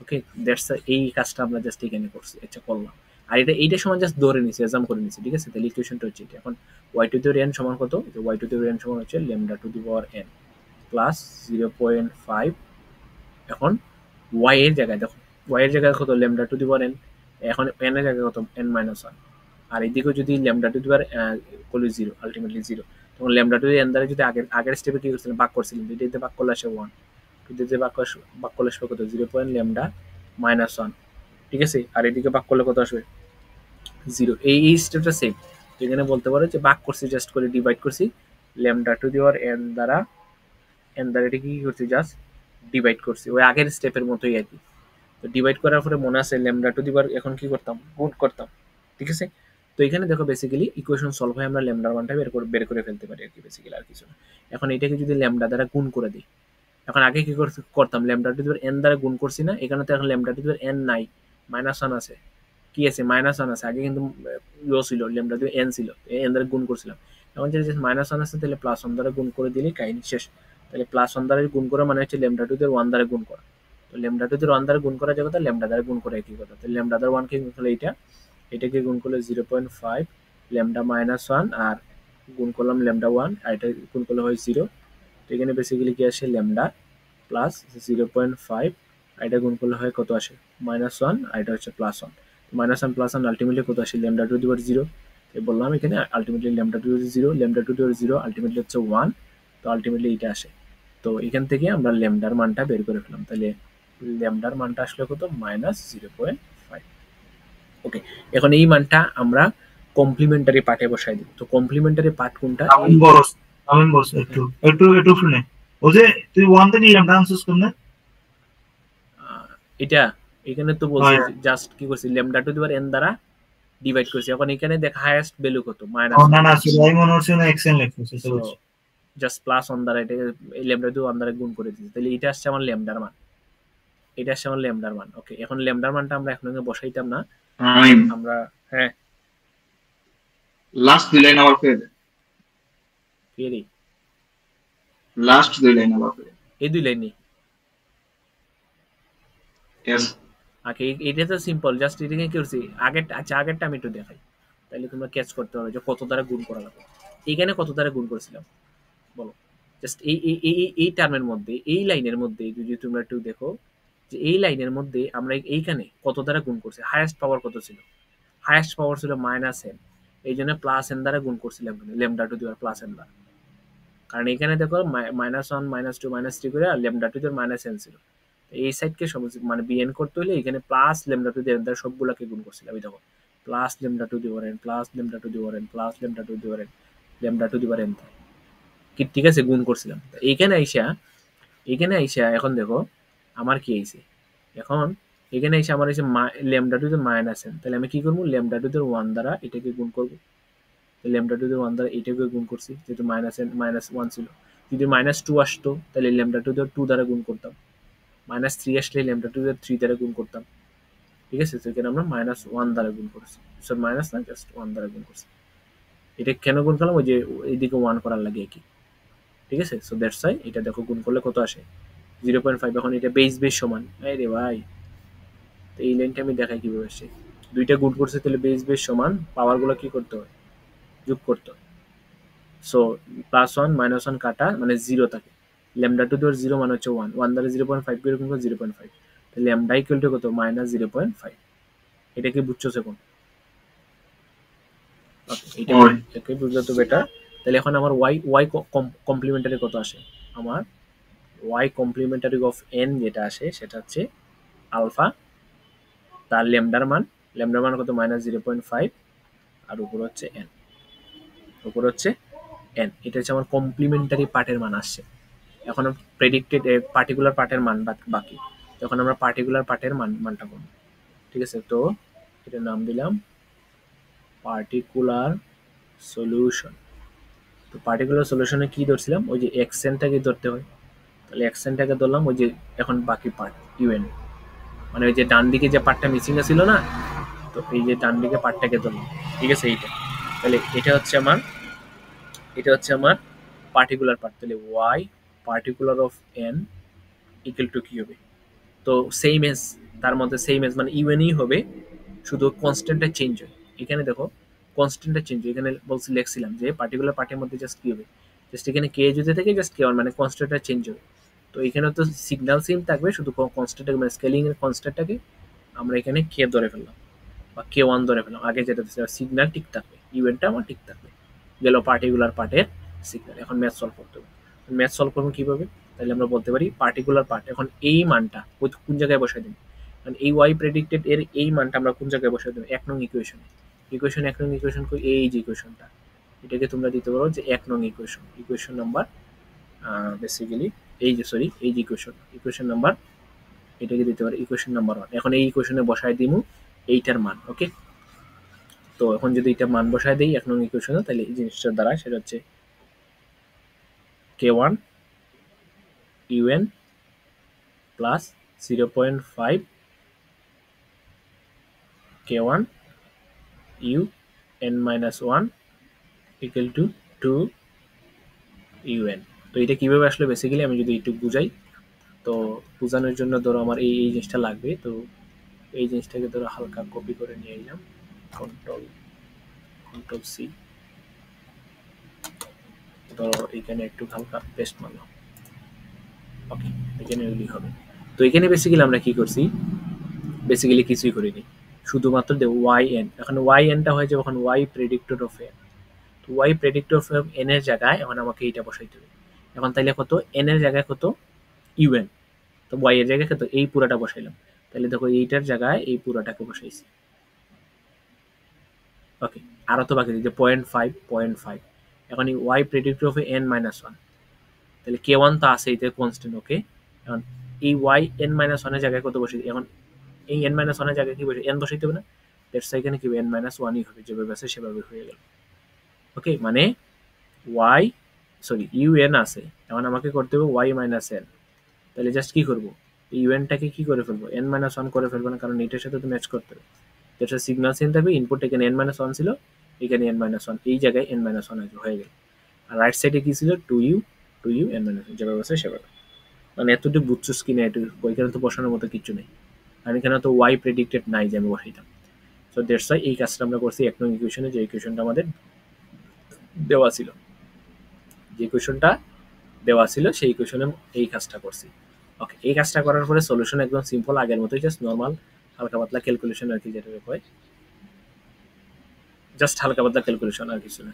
ওকে, দ্যাটস এই কাজটা আমরা জাস্ট এখানে করছি, আচ্ছা করলাম। আর এইটা সমান জাস্ট ধরে নিছি, এক্সাম করে নিছি, ঠিক আছে। তাহলে ইকুয়েশনটা হচ্ছে এটা। এখন ওয়াই টু দি এন সমান কত, ওয়াই টু দি এন সমান হচ্ছে lambda to the power n plus 0.5। এখন ওয়াই এর জায়গায় দেখো, ওয়াই এর জায়গায় কত, lambda to the power N, এখন এন এর জায়গায় কত, এন মাইনাস ওয়ান। আর এদিকেও যদি ল্যামডা টু দি পাওয়ার করলে 0, আলটিমেটলি 0। তখন ল্যামডা টু দি এন দ্বারা যদি আগের স্টেপে কি করছিলেন, ভাগ করছিলেন, দুইটাতে ভাগ করলে আসে 1, দুইটাতে ভাগ করলে আসবে কত, 0. ল্যামডা -1, ঠিক আছে। আর এদিকে ভাগ করলে কত আসবে, 0। এই স্টেপটা সেম। এখানে বলতে পারো যে ভাগ করছি, জাস্ট করে ডিভাইড করছি lambda to the power n দ্বারা এটা কি করছি, জাস্ট ডিভাইড করছি, ওই আগের স্টেপের মতোই আর কি। তো ডিভাইড করার পরে মনে আছে ল্যামডা টু দি পাওয়ার এখন কি করতাম, গুণ করতাম, ঠিক আছে। তো এখানে দেখো বেসিক্যালি ইকুয়েশন সলভ হয়, আমরা ল্যামডার মানটা বের করে ফেলতে পারি আর কি, বেসিক্যালি আর কিছু না। এখন এটাকে যদি ল্যামডা দ্বারা গুণ করে দিই, এখন আগে কি করতাম, lambda to the power n দ্বারা গুণ করছি না, এখানে তো এখন lambda to the power N নাই, -1 আছে, কি আছে, -1 আছে। আগে কিন্তু ইউ ছিল, ল্যামডা টু এন ছিল, এন দ্বারা গুণ করছিলাম। এখন যদি -1 আছে, তাহলে +1 দ্বারা গুণ করে দিলে কাহিনী শেষ। তাহলে +1 দ্বারা গুণ করা মানে হচ্ছে ল্যামডা টু দি পাওয়ার 1 দ্বারা গুণ করা। তো ল্যামডা টু দি পাওয়ার 1 দ্বারা গুণ করা যাবে, ল্যামডা দ্বারা গুণ করে একই কথা। তাহলে ল্যামডা দ্বারা 1 কে গুণ করলে এটাকে গুণ করলে 0.5 ল্যামডা -1, আর গুণ করলাম ল্যামডা 1, আর এটা গুণ করলে হয় 0। তো এখানে বেসিক্যালি কি আসে, ল্যামডা প্লাস 0.5, আর এটা গুণ করলে হয় কত আসে, -1, আর এটা হচ্ছে +1। -1 +1 আলটিমেটলি কত আসে, ল্যামডা টু দি পাওয়ার 0। বললাম এখানে ultimately lambda to the power 0, lambda to the power 0 ultimately হচ্ছে 1। তো আলটিমেটলি এটা আসে। তো এখান থেকে আমরা ল্যামডার মানটা বের করে ফেলাম। তাহলে ল্যামডার মানটা আসলে কত, -0.5। ওকে, এখন এই মানটা আমরা কমপ্লিমেন্টারি পার্টে বসাই দিব। তো কমপ্লিমেন্টারি পার্ট কোনটা, আমি বস একটু একটু একটু শুনে, ও যে তুই 1 থেকে ল্যামডা আনছিস কোন না, এটা এখানে তো বলছি জাস্ট কি করছি lambda to the power n দ্বারা ডিভাইড করছি। এখন এখানে দেখ হাইয়েস্ট ভ্যালু কত -1। না না সেটাই মনে হচ্ছে না এক্সেল লিখছে সো জাস্ট প্লাস 1 দ্বারা এটাকে এই ল্যামডা টু 1 দ্বারা গুণ করে দিচ্ছি, তাহলে এটা আসছে আমার ল্যামডার মান, এটা আসছে আমার ল্যামডার মান। ওকে, এখন ল্যামডার মানটা আমরা এখন বসাইতাম না, আমরা হ্যাঁ লাস্ট দুই লাইন আবার ফের ফেরি লাস্ট দুই লাইন আবার ফের এই দুই লাইনই यस আগে এটা তো সিম্পল, জাস্ট এটাকে কি করছি আগেরটা, আচ্ছা আগেরটা আমি একটু দেখাই, তাহলে তোমরা ক্যাচ করতে পারবে যে কত দ্বারা গুণ করা লাগবে। এইখানে কত দ্বারা গুণ করেছিলাম বলো, জাস্ট এই টার্মের মধ্যে, এই লাইনের মধ্যে যদি তোমরা একটু দেখো যে এই লাইনের মধ্যে আমরা এইখানে কত দ্বারা গুণ করছি, হাইয়েস্ট পাওয়ার কত ছিল, হাইয়েস্ট পাওয়ার ছিল -n, এই জন্য +n দ্বারা গুণ করছিলাম lambda to the power +n দ্বারা, কারণ এখানে দেখো -1 -2 -3 করে আর lambda to the power -n ছিল, এই সাইডকে মানে বিএন করতে হলে এখানে plus lambda to the n দ্বারা সবগুলোকে গুণ করছিলাম। এই দেখো plus lambda to the power n plus lambda to the power n plus lambda to the power n lambda to the power n, কি ঠিক আছে গুণ করছিলাম। এইখানে আইসা এখন দেখো আমার কি আইছে, এখন এখানে এসে আমার এসে ল্যামডা টু দি -n, তাহলে আমি কি করবো ল্যামডা টু দি 1 দ্বারা এটাকে গুণ করবো, ল্যামডা টু দি 1 দ্বারা এটাকে গুণ করছি যেহেতু -1 ছিল। যদি -2 আসতো তাহলে ল্যামডা টু দি 2 দ্বারা গুণ করতাম, -3 আসলে ল্যামডা টু দি 3 দ্বারা গুণ করতাম, ঠিক আছে। তো এখানে আমরা -1 দ্বারা গুণ করছি, সরি মাইনাস না জাস্ট 1 দ্বারা গুণ করছি। এটা কেন গুণ করলাম, ওই যে এইদিকে 1 করার লাগে কি, ঠিক আছে। সো দ্যাটস ওয়াই এটা দেখো গুণ করলে কত আসে 0.5। এখন এটা বেস সমান, এই রে ভাই, তো এই লাইনটা আমি দেখাই কিভাবে আসছে, দুইটা গুণ করছে তাহলে বেস সমান, পাওয়ারগুলো কি করতে হয় যোগ করতে হয়। সো +1 -1 কাটা মানে 0 থাকে, ল্যামডা টু দি পাওয়ার 0 মানে হচ্ছে 1, 1 দ্বারা 0.5 করে গুণ করে 0.5, তাহলে ল্যামডা ইকুয়াল টু কত -0.5। এটা কি বুঝছো এখন? এটা একে বুঝলে তো বেটার। তাহলে এখন আমার ওয়াই কমপ্লিমেন্টারি কত আসে, আমার ওয়াই কমপ্লিমেন্টারি অফ এন যেটা আসে সেটা হচ্ছে আলফা, তার ল্যামডার মান কত -0.5, আর উপর হচ্ছে এন, উপর হচ্ছে এন, এটা হচ্ছে আমার কমপ্লিমেন্টারি পার্টের মান আসছে। এখন প্রেডিক্টেড পার্টিকুলার পার্টের মান বাকি, তখন আমরা পার্টিকুলার পার্টের মানটা করবো, ঠিক আছে। তো এটার নাম দিলাম পার্টিকুলার সলিউশন। তো পার্টিকুলার সলিউশনে কি ধরছিলাম, ওই যে এক্সেনটাকে ধরতে হয়, তাহলে এক্সেনটাকে ধরলাম, ওই যে এখন বাকি পার্ট ইউএন, মানে ওই যে ডান দিকে যে পার্টটা মিসিং ছিল না, তো এই যে ডান দিকে পার্টটাকে ধরলাম, ঠিক আছে এইটা। তাহলে এটা হচ্ছে আমার পার্টিকুলার পার্ট, তাহলে Y particular of N equal to কি হবে, তো সেম এজ, তার মধ্যে সেম এজ মানে ইউএনই হবে, শুধু কনস্ট্যান্টটা চেঞ্জ হয়। এখানে দেখো কনস্ট্যান্টটা চেঞ্জ হয়, এখানে বলছি লিখছিলাম যে পার্টিকুলার পার্টের মধ্যে জাস্ট কি হবে, জাস্ট এখানে কে যদি থাকে জাস্ট কে ওয়ান মানে কনস্ট্যান্টটা চেঞ্জ হবে। তো এখানে তো সিগন্যাল সেম থাকবে, শুধু কনস্ট্যান্টটাকে মানে স্কেলিং এর কনস্ট্যান্টটাকে আমরা এখানে কে ধরে ফেললাম বা কে ওয়ান ধরে ফেললাম, আগে যেটা সিগন্যাল ঠিক থাকবে, ইভেন্টটা আমার ঠিক থাকবে, গেল পার্টিকুলার পার্টের সিগন্যাল। এখন ম্যাথ সলভ করতে হবে, ম্যাথ সলভ করবো কিভাবে, তাহলে আমরা বলতে পারি পার্টিকুলার পার্ট, এখন এই মানটা কোন জায়গায় বসাই দেবো, কারণ এই ওয়াই প্রেডিক্টেড এর এই মানটা আমরা কোন জায়গায় বসাই দেবো, 1 নং ইকুয়েশনে, ইকুয়েশন 1 নং ইকুয়েশন এই যে ইকুয়েশনটা, এটাকে তোমরা দিতে পারো যে 1 নং ইকুয়েশন নাম্বার, বেসিক্যালি এই যে সরি এই যে ইকুয়েশন নাম্বার, এটাকে দিতে পারো ইকুয়েশন নাম্বার 1। এখন এই ইকুয়েশনে বসাই দিমু এইটার মান, ওকে। তো এখন যদি এটা মান বসায় দেই 1 নং ইকুয়েশনে, তাহলে এই জিনিসটার দ্বারা সেটা হচ্ছে k1 un plus 0.5 k1 u n minus 1 equal to 2 un। তো এটা কিভাবে আসলে বেসিক্যালি আমি যদি একটু বুঝাই, তো বোঝানোর জন্য ধরো আমার এই জিনিসটা লাগবে, তো এই জিনিসটাকে ধরো হালকা কপি করে নিয়ে এলাম, কন্ট্রোল সি, ধরো এখানে একটু হালকা পেস্ট মারলাম, ওকে এখানে এগুলি হবে। তো এখানে বেসিক্যালি আমরা কি করছি, বেসিক্যালি কিছুই করিনি, শুধুমাত্র দে ওয়াই এন, এখন ওয়াই এনটা হয়ে যাবে এখন ওয়াই প্রেডিক্টর অফ এন, তো ওয়াই প্রেডিক্টর অফ এন এর জায়গায় এখন আমাকে এইটা বসাইতে হবে। এখন তাইলে কত এন এর জায়গায় কত ইউএন, তো ওয়াই এর জায়গায় কত এই পুরাটা বসাইলাম, তাহলে দেখো এইটার জায়গায় এই পুরাটাকে বসাইছি, ওকে। আরো তো বাকি যে 0.5 এখন Y predictor of N minus 1, তাহলে কে ওয়ান তো আছে এটা কনস্ট্যান্ট, ওকে। এখন এই ওয়াই এন মাইনাস ওয়ানের জায়গায় কত বসে, এখন এই এন মাইনাস ওয়ানের জায়গায় কি বসে এন বসাইতে হবে না, দ্যাটস এখানে কি এন মাইনাস ওয়ানই হবে, যেভাবে আছে সেভাবে হয়ে গেল। ওকে, মানে ওয়াই সরি ইউ এন আছে, এখন আমাকে করতে হবে ওয়াই মাইনাস এন। তাহলে জাস্ট কি করবো, এই ইউএনটাকে কি করে ফেলবো, এন মাইনাস ওয়ান করে ফেলবো না, কারণ এটার সাথে তো ম্যাচ করতে হবে। যেটা সিগন্যাল সেম থাকবে, ইনপুট এখানে এন মাইনাস ওয়ান ছিল, এখানে এন মাইনাস ওয়ান, এই জায়গায় এন মাইনাস ওয়ান হয়ে গেল। আর রাইট সাইডে কি ছিল, two U N minus one, যেভাবে আছে সেভাবে। মানে এতটুকু বুঝছিস কিনা একটু, ওইখানে তো বসানোর মতো কিছু নেই, আর এখানে তো ওয়াই প্রেডিক্টেড নাই যে আমি বসাইতাম। সো দ্যাটস ওয়াই এই কাজটা আমরা করছি 1 নং ইকুয়েশনে, যে ইকুয়েশনটা আমাদের দেওয়া ছিল, যে ইকুয়েশনটা দেওয়া ছিল সেই ইকুয়েশনে এই কাজটা করছি। ওকে, এই কাজটা করার পরে সলিউশন একদম সিম্পল, আগের মতোই, জাস্ট নর্মাল হালকা পাতলা ক্যালকুলেশন আর কি, যেটা হয় জাস্ট হালকা পাতলা ক্যালকুলেশন আর কিছু না।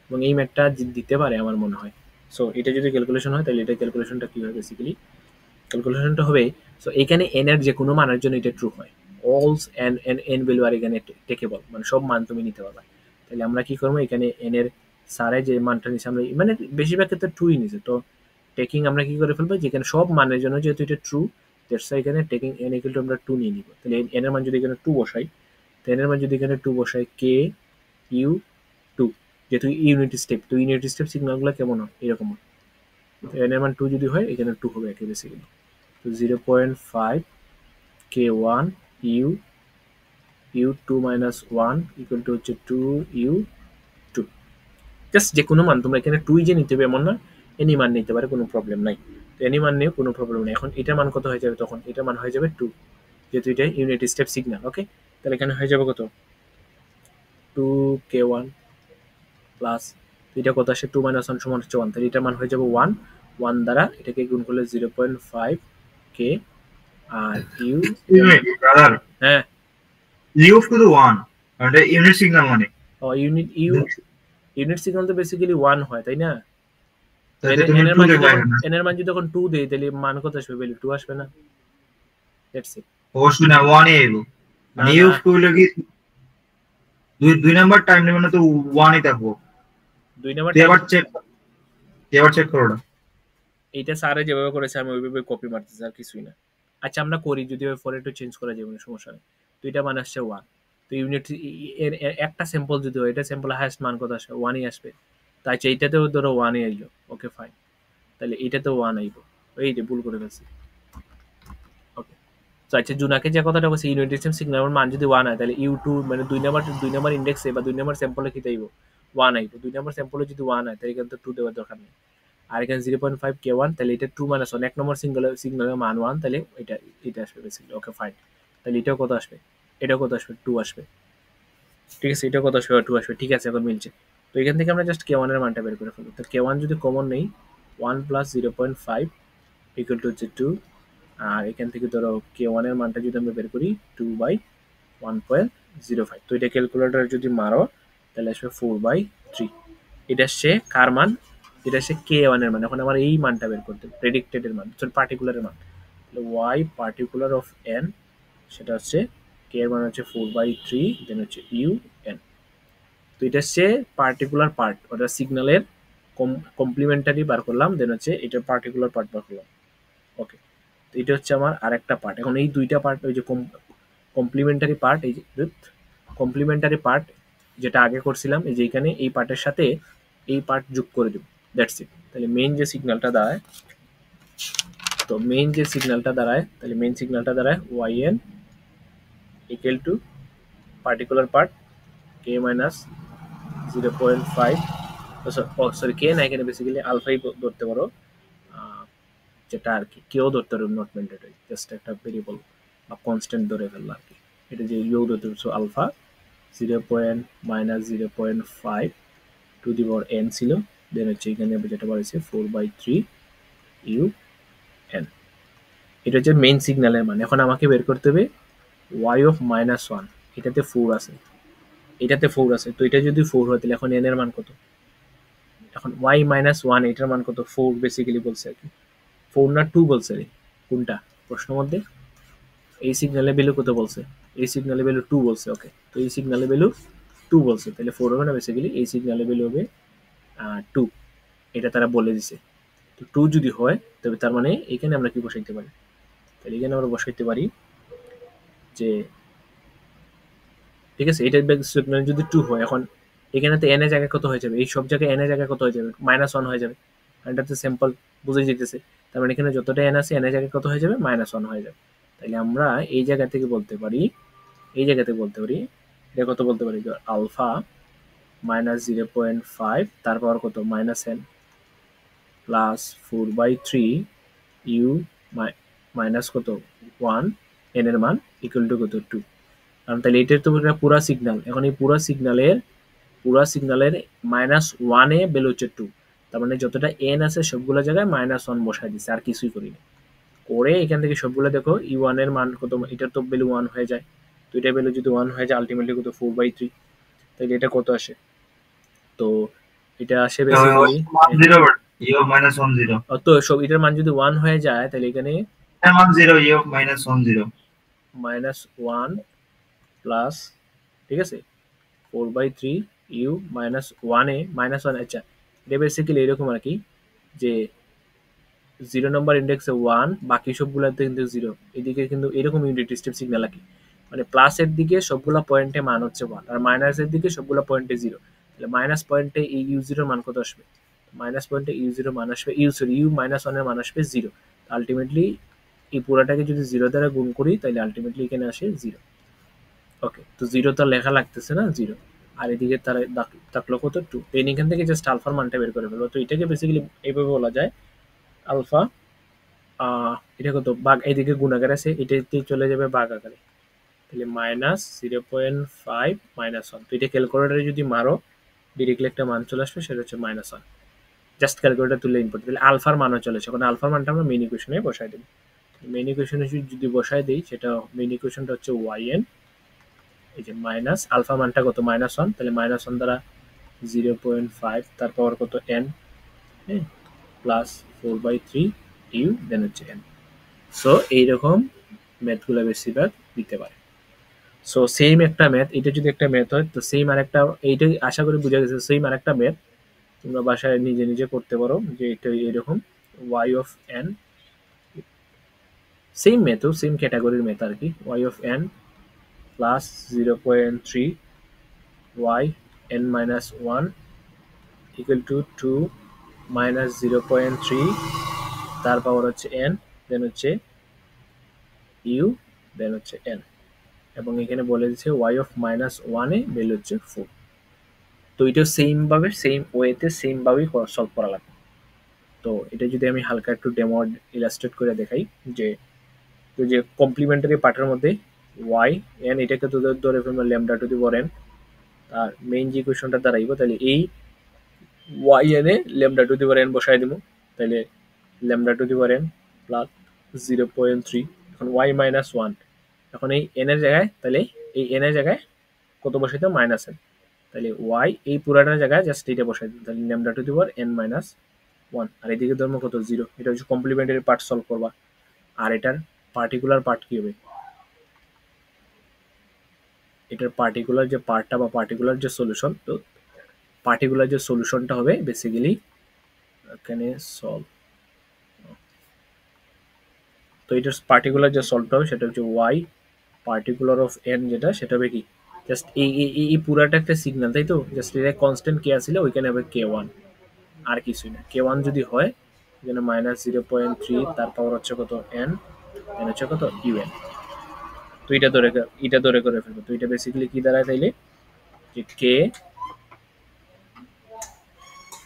এবং এই ম্যাথটা দিতে পারে আমার মনে হয়। সো এটা যদি ক্যালকুলেশন হয় তাহলে এটা ক্যালকুলেশনটা কি হয়, বেসিক্যালি ক্যালকুলেশনটা হবে, সো এখানে এন এর যে কোনো মানের জন্য এটা ট্রু হয়, অলস এন এন এন ভ্যালু আর এখানে টেকেবল, মানে সব মান তুমি নিতে পারবে। তাহলে আমরা কি করবো, এখানে এন এর সারে যে মানটা নিচ্ছে আমরা, মানে বেশিরভাগ ক্ষেত্রে ট্রুই নিছে, তো টেকিং আমরা কি করে ফেলবো, যেখানে সব মানের জন্য যেহেতু এটা ট্রু, দ্যাটস এখানে টেকিং এন ইকুয়াল টু আমরা 2 নিয়ে নিব। তাহলে এন এর মান যদি এখানে 2 বসাই, তো এন এর মান যদি এখানে 2 বসাই, কে ইউ 2, যেহেতু ইউনিট স্টেপ, তো ইউনিট স্টেপ সিগন্যালগুলো কেমন হয়, এরকম হয়। তো এন এর মান 2 যদি হয়, এখানে 2 হবে একই বেসিক্যালি। তো 0.5 k1 U U 2 minus 1 equal to হচ্ছে 2 ইউ 2। জাস্ট যে কোনো মান, তোমরা এখানে 2 যে নিতে হবে এমন না, এনি মান নিতে পারে, কোনো প্রবলেম নাই। তো এনি মান নিয়ে কোনো প্রবলেম নেই। এখন এটার মান কত হয়ে যাবে, তখন এটার মান হয়ে যাবে 2, যেহেতু এটা ইউনিট স্টেপ সিগন্যাল। ওকে, তাহলে এখানে হয়ে যাবে কত, 2k1 প্লাস, এটা কত আসে, 2 মাইনাস 1 সমান হচ্ছে 1, তাহলে এটার মান হয়ে যাবে 1, 1 দ্বারা এটাকে গুণ করলে 0.5 কে, আর ইউ, ব্রাদার হ্যাঁ ইউ শুধু ওয়ান, এটা ইউনিট সিগন্যাল মানে ইউনিট সিগন্যাল তো বেসিক্যালি 1 হয়, তাই না? তাহলে তুমি টু লেখা এখানে, এন এর মান যদি তখন 2 দেই, তাহলে মান কত আসবে, ভ্যালু 2 আসবে না, দ্যাটস ইট। অবশ্যই না ওয়ানই আইব, না মানে না, ইউজ করলে কি দুই নাম্বার টাইম নেবে না, তো ওয়ানই থাকবো। 2 নাম্বার তুই টাইম, এবার চেক করো না। এইটা স্যারে যেভাবে করেছে আমি ওইভাবে কপি মারতেছি, আর কিছুই না। আচ্ছা আমরা করি, যদি ওই পরে একটু চেঞ্জ করা যাবে, সমস্যা নেই। তো এটা মান আসছে 1, তো ইউনিট এর একটা স্যাম্পল যদি হয়, এটা স্যাম্পল হাইয়েস্ট মান কত আসবে, 1ই আসবে। তাই এইটাতেও ধরো 1ই আইলো, ওকে ফাইন, তাহলে এইটাতেও 1 আইব, এই যে ভুল করে ফেলছি। ওকে, তো আচ্ছা জুনাকে যে কথাটা বলছি, ইউনিট সিস্টেম সিগন্যালের মান যদি 1 হয়, তাহলে ইউ2 মানে 2 নাম্বার ইন্ডেক্সে বা 2 নাম্বার স্যাম্পলে কি আইব, 1 আইব। 2 নাম্বার স্যাম্পলে যদি 1 হয়, তাহলে এখানে তো 2 দেওয়ার দরকার নেই। আর এখানে 0.5 k1, তাহলে এটা 2 মাইনাস 1, 1 নম্বর সিগন্যালের মান 1, তাহলে এটা আসবে বেসিক্যালি। ওকে ফাইন, তাহলে এটাও কত আসবে, এটাও কত আসবে, 2 আসবে। ঠিক আছে, এটাও কত আসবে, 2 আসবে। ঠিক আছে, এখন মিলছে। তো এখান থেকে আমরা জাস্ট k1 এর মানটা বের করে ফেলবো। তো k1 যদি কমন নেই, 1 প্লাস 0.5 ইকুয়াল টু হচ্ছে 2, আর এখান থেকে ধরো k1 এর মানটা যদি আমরা বের করি 2 বাই 1.05, তো এটা ক্যালকুলেটর যদি মারো তাহলে আসবে 4/3। এটা আসছে কার মান, এটা আসছে k1 এর মান। এখন আমার এই মানটা বের করতে, প্রেডিক্টেড এর মান, পার্টিকুলারের মান, y পার্টিকুলার অফ n, সেটা হচ্ছে k এর মান হচ্ছে 4/3, দেন হচ্ছে ইউ এন। তো এটা হচ্ছে পার্টিকুলার পার্ট, অর্থাৎ সিগন্যালের কমপ্লিমেন্টারি বার করলাম, দেন হচ্ছে এটার পার্টিকুলার পার্ট বার করলাম। ওকে, তো এটা হচ্ছে আমার আরেকটা পার্ট। এখন এই দুইটা পার্ট, ওই যে কমপ্লিমেন্টারি পার্ট, এই যে কমপ্লিমেন্টারি পার্ট যেটা আগে করছিলাম, এই যে এখানে এই পার্টের সাথে এই পার্ট যোগ করে দেব, দ্যাটস ইট। তাহলে মেইন যে সিগন্যালটা দাঁড়ায়, তো মেইন যে সিগন্যালটা দাঁড়ায়, তাহলে মেইন সিগন্যালটা দাঁড়ায় yn equal to particular part k minus 0.5, sorry k না, এখানে বেসিক্যালি আলফাই ধরতে পারো, যেটা আর কি কেউ ধরতে পারো, নট ম্যান্ডেটরি, জাস্ট একটা ভেরিয়েবল বা কনস্ট্যান্ট ধরে ফেললো আর কি। এটা যে ইউ ধরতে পারছো alpha 0.-0.5 to the power n ছিল, দেন হচ্ছে এখানে যেটা বলেছে 4/3 ইউ এন। এটা হচ্ছে মেইন সিগন্যালের মান। এখন আমাকে বের করতে হবে y অফ -1, এটাতে 4 আছে, এটাতে 4 আছে, তো এটা যদি 4 হয় তাহলে এখন n এর মান কত, এখন y-1 এটার মান কত, 4 বেসিক্যালি বলছে আর কি, 4 না 2 বলছে রে, কোনটা প্রশ্ন মধ্যে, এই সিগন্যালের ভ্যালু কত বলছে, এই সিগন্যালের ভ্যালু 2 বলছে। ওকে, তো এই সিগন্যালের ভ্যালু 2 বলছে, তাহলে 4 হবে না, বেসিক্যালি এই সিগন্যালের ভ্যালু হবে 2, এটা তারা বলে দিছে। তো 2 যদি হয় তবে তার মানে এখানে আমরা কি বসাইতে পারি, তাহলে এখানে আমরা বসাইতে পারি যে ঠিক আছে, এটার স্টেটমেন্ট যদি টু হয়, এখন এখানে তো এন এর জায়গায় কত হয়ে যাবে, এই সব জায়গায় এন এর জায়গায় কত হয়ে যাবে, -1 হয়ে যাবে। এটা তো সিম্পল বুঝে যেতেছে। তার মানে এখানে যতটা এন আছে এন এর জায়গায় কত হয়ে যাবে, -1 হয়ে যাবে। তাহলে আমরা এই জায়গা থেকে বলতে পারি, এই জায়গা থেকে বলতে পারি, এটা কত বলতে পারি, আলফা -0.5 তারপর কত -n প্লাস 4/3 ইউ মাইনাস কত 1 এন এর মান ইকুয়াল টু কত 2। কারণ তাহলে এটার তো পুরা সিগন্যাল, এখন এই পুরা সিগন্যালের -1 এ ভ্যালু হচ্ছে 2। তার মানে যতটা এন আছে সবগুলো জায়গায় -1 বসাই দিচ্ছে, আর কিছুই করিনি। করে এখান থেকে সবগুলো দেখো ই1 এর মান কত, এটার তো ভ্যালু 1 হয়ে যায়, তো এটা ভ্যালু যদি 1 হয়ে যায় আলটিমেটলি কত 4/3। তাহলে এটা কত আসে, তো এটা আসে বেসিক্যালি তো সব এটার মান যদি 1 হয়ে যায় তাহলে এখানে -1 প্লাস, ঠিক আছে, 4/3 ইউ -1 এ -1, আচ্ছা এটা বেসিক্যালি এরকম আর কি, যে 0 নম্বর ইন্ডেক্সে 1, বাকি সবগুলোতে কিন্তু 0, এদিকে কিন্তু এরকম ইউনিট স্টেপ সিগন্যাল আর কি, মানে প্লাসের দিকে সবগুলো পয়েন্টে মান হচ্ছে 1 আর মাইনাসের দিকে সবগুলো পয়েন্টে 0। তাহলে মাইনাস পয়েন্টে এই ইউ0 মান কত আসবে, মাইনাস পয়েন্টে ইউ0 মান আসবে ইউ -1 এর মান আসবে 0। আলটিমেটলি এই পুরাটাকে যদি 0 দ্বারা গুণ করি তাহলে আলটিমেটলি এখানে আসে 0। ওকে, তো 0 তো লেখা লাগতেছে না, 0, আর এদিকে তার থাকলো কত 2। তো এখান থেকে জাস্ট আলফার মানটা বের করে ফেলবো। তো এটাকে বেসিক্যালি এইভাবে বলা যায়, আলফা এটা কত ভাগ, এদিকে গুণ আকারে আছে, এটাতে চলে যাবে ভাগ আকারে, তাহলে -0.5 -1। তো এটা ক্যালকুলেটারে যদি মারো ডিরেক্টলি একটা মান চলে আসবে, সেটা হচ্ছে -1। জাস্ট ক্যালকুলেটার তুলে ইনপুট দিলে আলফার মানও চলে আসে, এখন আলফার মানটা আমরা মেইন ইকুয়েশনে বসাই দেব। মেইন ইকুয়েশনে যদি বসাই দিই, সেটা মেইন ইকুয়েশনটা হচ্ছে yn, এই যে মাইনাস আলফা মানটা কত -1, তাহলে -1 দ্বারা 0.5 তার পাওয়ার কত n, হ্যাঁ, প্লাস 4/3 ইউ দেন হচ্ছে n। সো এইরকম ম্যাথগুলো বেশিরভাগ দিতে পারে। সো সেম একটা ম্যাথ, এটা যদি একটা ম্যাথ হয় তো সেম আরেকটা, এইটাই আশা করি বুঝা গেছে, সেম আরেকটা ম্যাথ তোমরা বাসায় নিজে নিজে করতে পারো, যে এটা এরকম y of n, সেম ম্যাথও সেম ক্যাটাগরির ম্যাথ আর কি, y of n plus 0.3 y n minus 1 equal to 2 minus 0.3 তার পাওয়ার হচ্ছে n, দেন হচ্ছে u, দেন হচ্ছে n, এবং এখানে বলে দিচ্ছে y of -1 এ ভ্যালু হচ্ছে 4। তো এটা সেম ভাবে সেম ওয়েতে সেম ভাবেই সলভ করা লাগবে। তো এটা যদি আমি হালকা একটু ডেমো ইলাস্ট্রেট করে দেখাই, যে তো যে কমপ্লিমেন্টারি পার্টের মধ্যে y n এটাকে তো ধরে ফেলবো lambda to the power n, আর মেইন যে ইকুয়েশনটা দাঁড়াইব, তাহলে এই y n এ lambda to the power n বসাই দিব, তাহলে lambda to the power n plus 0.3, এখন y -1, এখন এই n এর জায়গায়, তাহলে এই n এর জায়গায় কত বসাইতে -n, তাহলে y এই পুরাটার জায়গায় জাস্ট এটা বসাই দিন, তাহলে lambda to the power n-1, আর এদিকে ধর্ম কত 0, এটা হচ্ছে কমপ্লিমেন্টারি পার্ট সলভ করবা। আর এটার পার্টিকুলার পার্ট কি হবে, এটার পার্টিকুলার যে পার্টটা বা পার্টিকুলার যে সলিউশন, তো পার্টিকুলার যে সলিউশনটা হবে বেসিক্যালি এখানে সলভ, তো এটার পার্টিকুলার যে সলভটা হবে সেটা হচ্ছে y পার্টিকুলার অফ n, যেটা সেটা হবে কি, জাস্ট এই পুরাটা একটা সিগন্যাল, তাই তো, জাস্ট এটা কনস্ট্যান্ট কে আসলে ওইখানে হবে k1, আর কিছুই না। k1 যদি হয় এখানে -0.3 তার পাওয়ার হচ্ছে কত n, n হচ্ছে কত un। তো এটা ধরে করে ফেলবো। তো এটা বেসিক্যালি কি দাঁড়ায় তাইলে, যে k,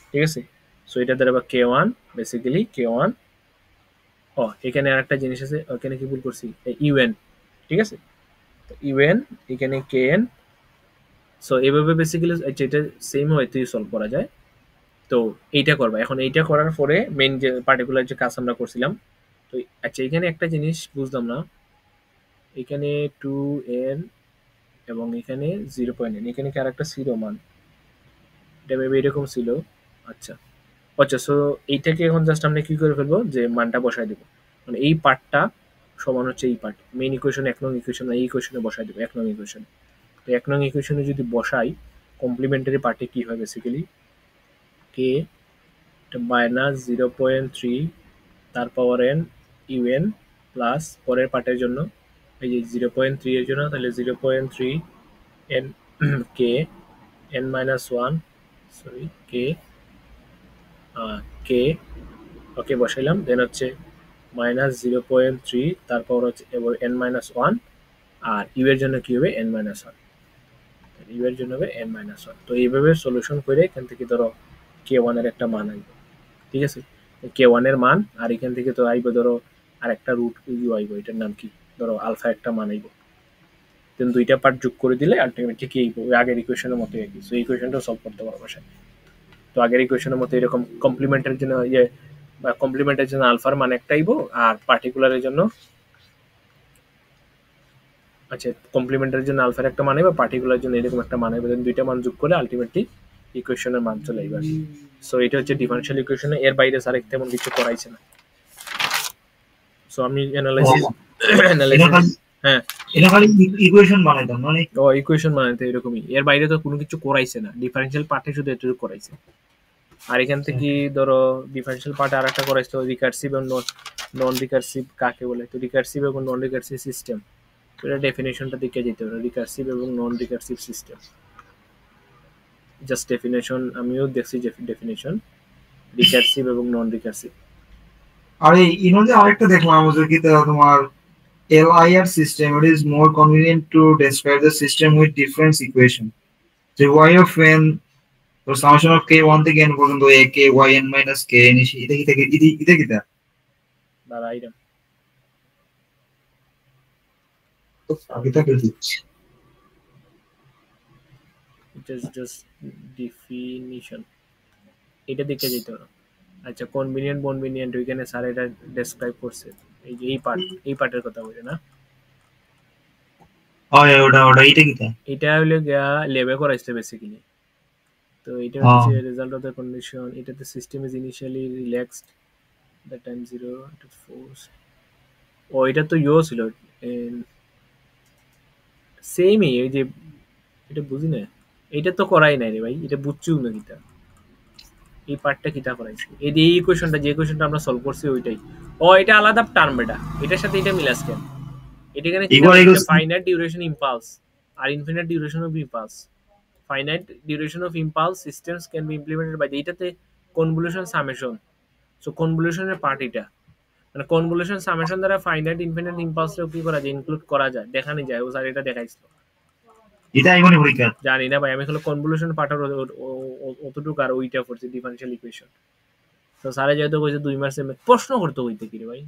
ঠিক আছে, সো এটা দাঁড়াবে k1, বেসিক্যালি k1, এখানে আরেকটা জিনিস আছে, ওখানে কি ভুল করছি, un, ঠিক আছে, তো un এখানে kn। সো এইভাবে বেসিক্যালি যেটা সেম ওয়েতেই সলভ করা যায়। তো এইটা করবা, এখন এইটা করার পরে মেইন যে পার্টিকুলার যে কাজ আমরা করছিলাম, তো আচ্ছা এখানে একটা জিনিস বুঝলাম না, এখানে 2n এবং এখানে 0.n, এখানে কি আরেকটা ছিল মান, এটা মেবি এরকম ছিল। আচ্ছা আচ্ছা, সো এইটাকে এখন জাস্ট আমরা কি করে ফেলবো, যে মানটা বসাই দেবো, মানে এই পার্টটা সমান হচ্ছে এই পার্ট, মেইন ইকুয়েশন 1 নং ইকুয়েশন, এই ইকুয়েশনে বসাই দেবো 1 নং ইকুয়েশনে। তো 1 নং ইকুয়েশনে যদি বসাই কমপ্লিমেন্টারি পার্টে কি হয় বেসিক্যালি, কে -0.3 তার পাওয়ার n un প্লাস পরের পার্টের জন্য এই যে 0.3 এর জন্য তাহলে 0.3 n কে n minus 1 সরি কে কে ওকে বসাইলাম, দেন হচ্ছে -0.3, তারপর হচ্ছে এবার n minus 1, আর ইউ এর জন্য কি হবে n minus 1, ইউ এর জন্য হবে n minus 1। তো এইভাবে সলিউশন করে এখান থেকে ধরো k1 এর একটা মান আইব, ঠিক আছে, k1 এর মান, আর এখান থেকে তো আইব ধরো আরেকটা রুট ইউ আইব, এটার নাম কি ধরো আলফা একটা মান আইব, দেন দুইটা পার্ট যোগ করে দিলে আলটিমেটলি কি আইব ওই আগের ইকুয়েশনের মতো একই। সো এই ইকুয়েশনটা সলভ করতে পারবো বাসায়। তো আগের ইকুয়েশনের মতো এরকম কমপ্লিমেন্টের জন্য ইয়ে বা কমপ্লিমেন্টের জন্য আলফার মান একটা আইব, আর পার্টিকুলারের জন্য আচ্ছা কমপ্লিমেন্টের জন্য আলফার একটা মান আইব, পার্টিকুলার জন্য এরকম একটা মান আইব, দেন দুইটা মান যোগ করে আলটিমেটলি ইকুয়েশনের মান চলে আইব। সো এটা হচ্ছে ডিফারেনশিয়াল ইকুয়েশনে, এর বাইরে স্যার তেমন কিছু করাইছে না। সো আমি অ্যানালাইসিস হ্যাঁ এটা খালি ইকুয়েশন বানাইতাম মানে ও ইকুয়েশন বানাইতে এরকমই, এর বাইরে তো কোনো কিছু করাইছে না, ডিফারেনশিয়াল পার্টে শুধু এটুকু করাইছে। আর এখান থেকে ধরো ডিফারেনশিয়াল পার্টে আর একটা করাইছে রিকার্সিভ এবং নন রিকার্সিভ কাকে বলে, তো রিকার্সিভ এবং নন রিকার্সিভ সিস্টেম, তো এটা ডেফিনেশনটা দিকে যেতে হবে, রিকার্সিভ এবং নন রিকার্সিভ সিস্টেম, জাস্ট ডেফিনেশন আমিও দেখছি যে ডেফিনেশন রিকার্সিভ এবং নন রিকার্সিভ। আর এই মধ্যে আরেকটা দেখলাম যে কি তোমার LIR system, it is more convenient to describe the system with difference equation. The y of n, the summation of k1 থেকে n পর্যন্ত a k y n minus k n এটা কি দাঁড়া আইরাম জাস্ট ডেফিনিশন এটা দেখে যেতে হবে। আচ্ছা কনভিনিয়েন্ট বনভিনিয়েন্ট ওইখানে স্যার এটা ডেসক্রাইব করছে, এই যে এই পার্টের কথা বলে না, এটা হলো গিয়া লেবে করাইছে বেসিক্যালি। তো এটা হচ্ছে রেজাল্ট অফ দ্য কন্ডিশন, এটাতে system is initially relaxed the time 0 to force. ও এটা তো ইও ছিল সেমই, এই যে এটা বুঝি না, এটা তো করাই নাই রে ভাই, এটা বুঝছিও না কিতা, এই পার্টটা কিতা করাইছে, এই যে এই ইকুয়েশনটা যে ইকুয়েশনটা আমরা সলভ করছি ওইটাই। ও এটা আলাদা টার্ম, এটার সাথে এটা মিলাস কেন, এটা এখানে ফাইনাইট ডিউরেশন ইম্পালস আর infinite duration of impulse. Finite duration of impulse systems can be implemented by এটাতে কনভলিউশন সামেশন। সো কনভলিউশনের পার্ট এটা, মানে কনভলিউশন সামেশন দ্বারা ফাইনাইট ইনফিনিট ইম্পালসও কি করা যায়, ইনক্লুড করা যায়, দেখানি যায়। ও স্যার এটা দেখাইছিল, এটা আইবনি পরীক্ষা জানি না ভাই, আমি হলো কনভলিউশন পার্টের অতটুকু আর ওইটা করছি ডিফারেনশিয়াল ইকুয়েশন। তো স্যারে যেহেতু কইছে 2 মাসে প্রশ্ন করতে হইতে কি রে ভাই,